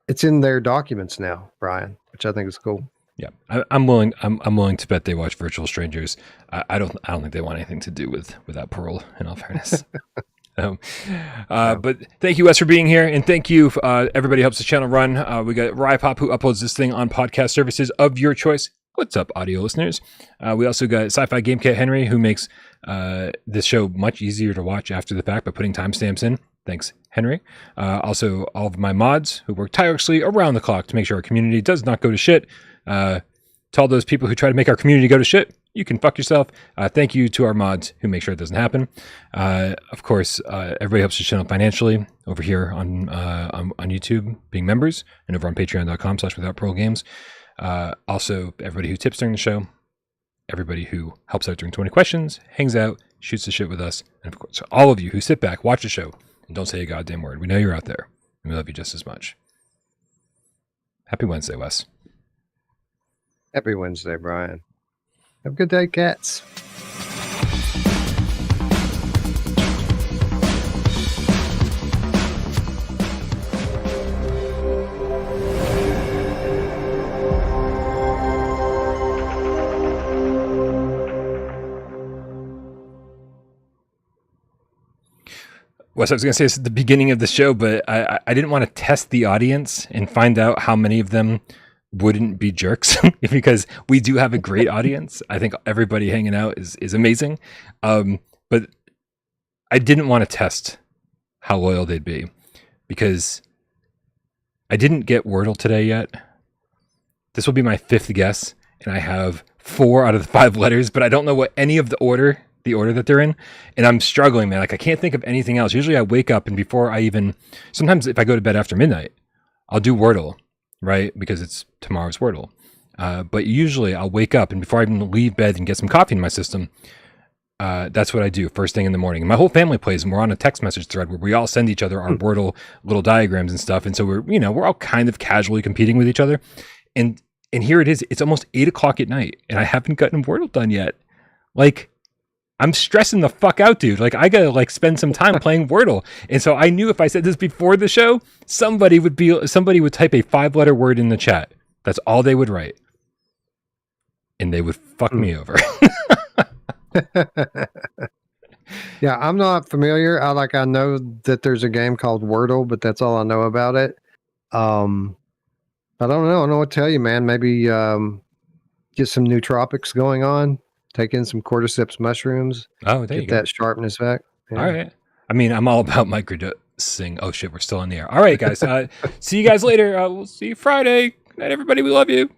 it's in their documents now, Brian, which I think is cool. Yeah, I'm willing. I'm willing to bet they watch Virtual Strangers. I don't think they want anything to do with that Parole. In all fairness. But thank you, Wes, for being here, and thank you, everybody who helps the channel run. We got Rypop, who uploads this thing on podcast services of your choice. What's up, audio listeners? We also got Sci-Fi Game Cat Henry, who makes this show much easier to watch after the fact by putting timestamps in. Thanks, Henry. Also, all of my mods who work tirelessly around the clock to make sure our community does not go to shit. To all those people who try to make our community go to shit, you can fuck yourself. Thank you to our mods who make sure it doesn't happen. Of course, everybody helps the channel financially over here on YouTube, being members, and over on patreon.com/withoutparolegames. Also, everybody who tips during the show, everybody who helps out during 20 questions, hangs out, shoots the shit with us, and of course, all of you who sit back, watch the show, and don't say a goddamn word. We know you're out there, and we love you just as much. Happy Wednesday, Wes. Happy Wednesday, Brian. Have a good day, cats. Wes, I was going to say this at the beginning of the show, but I didn't want to test the audience and find out how many of them wouldn't be jerks because we do have a great audience. I think everybody hanging out is amazing. But I didn't want to test how loyal they'd be because I didn't get Wordle today yet. This will be my 5th guess, and I have 4 out of the 5 letters, but I don't know what any of the order that they're in, and I'm struggling, man. Like, I can't think of anything else. Usually I wake up, and before I even, sometimes if I go to bed after midnight, I'll do Wordle, right? Because it's tomorrow's Wordle. But usually I'll wake up, and before I even leave bed and get some coffee in my system, that's what I do first thing in the morning. And my whole family plays, and we're on a text message thread where we all send each other our Wordle little diagrams and stuff. And so we're all kind of casually competing with each other. And here it is. It's almost 8 o'clock at night, and I haven't gotten Wordle done yet. Like, I'm stressing the fuck out, dude. Like, I gotta spend some time playing Wordle. And so I knew if I said this before the show, somebody would type a 5-letter word in the chat. That's all they would write. And they would fuck me over. Yeah, I'm not familiar. I know that there's a game called Wordle, but that's all I know about it. I don't know. I don't know what to tell you, man. Maybe get some nootropics going on. Take in some cordyceps mushrooms. Oh, there you get go. That sharpness back. Yeah. All right. I mean, I'm all about microdosing. Oh shit, we're still on the air. All right, guys. See you guys later. We'll see you Friday. Good night, everybody. We love you.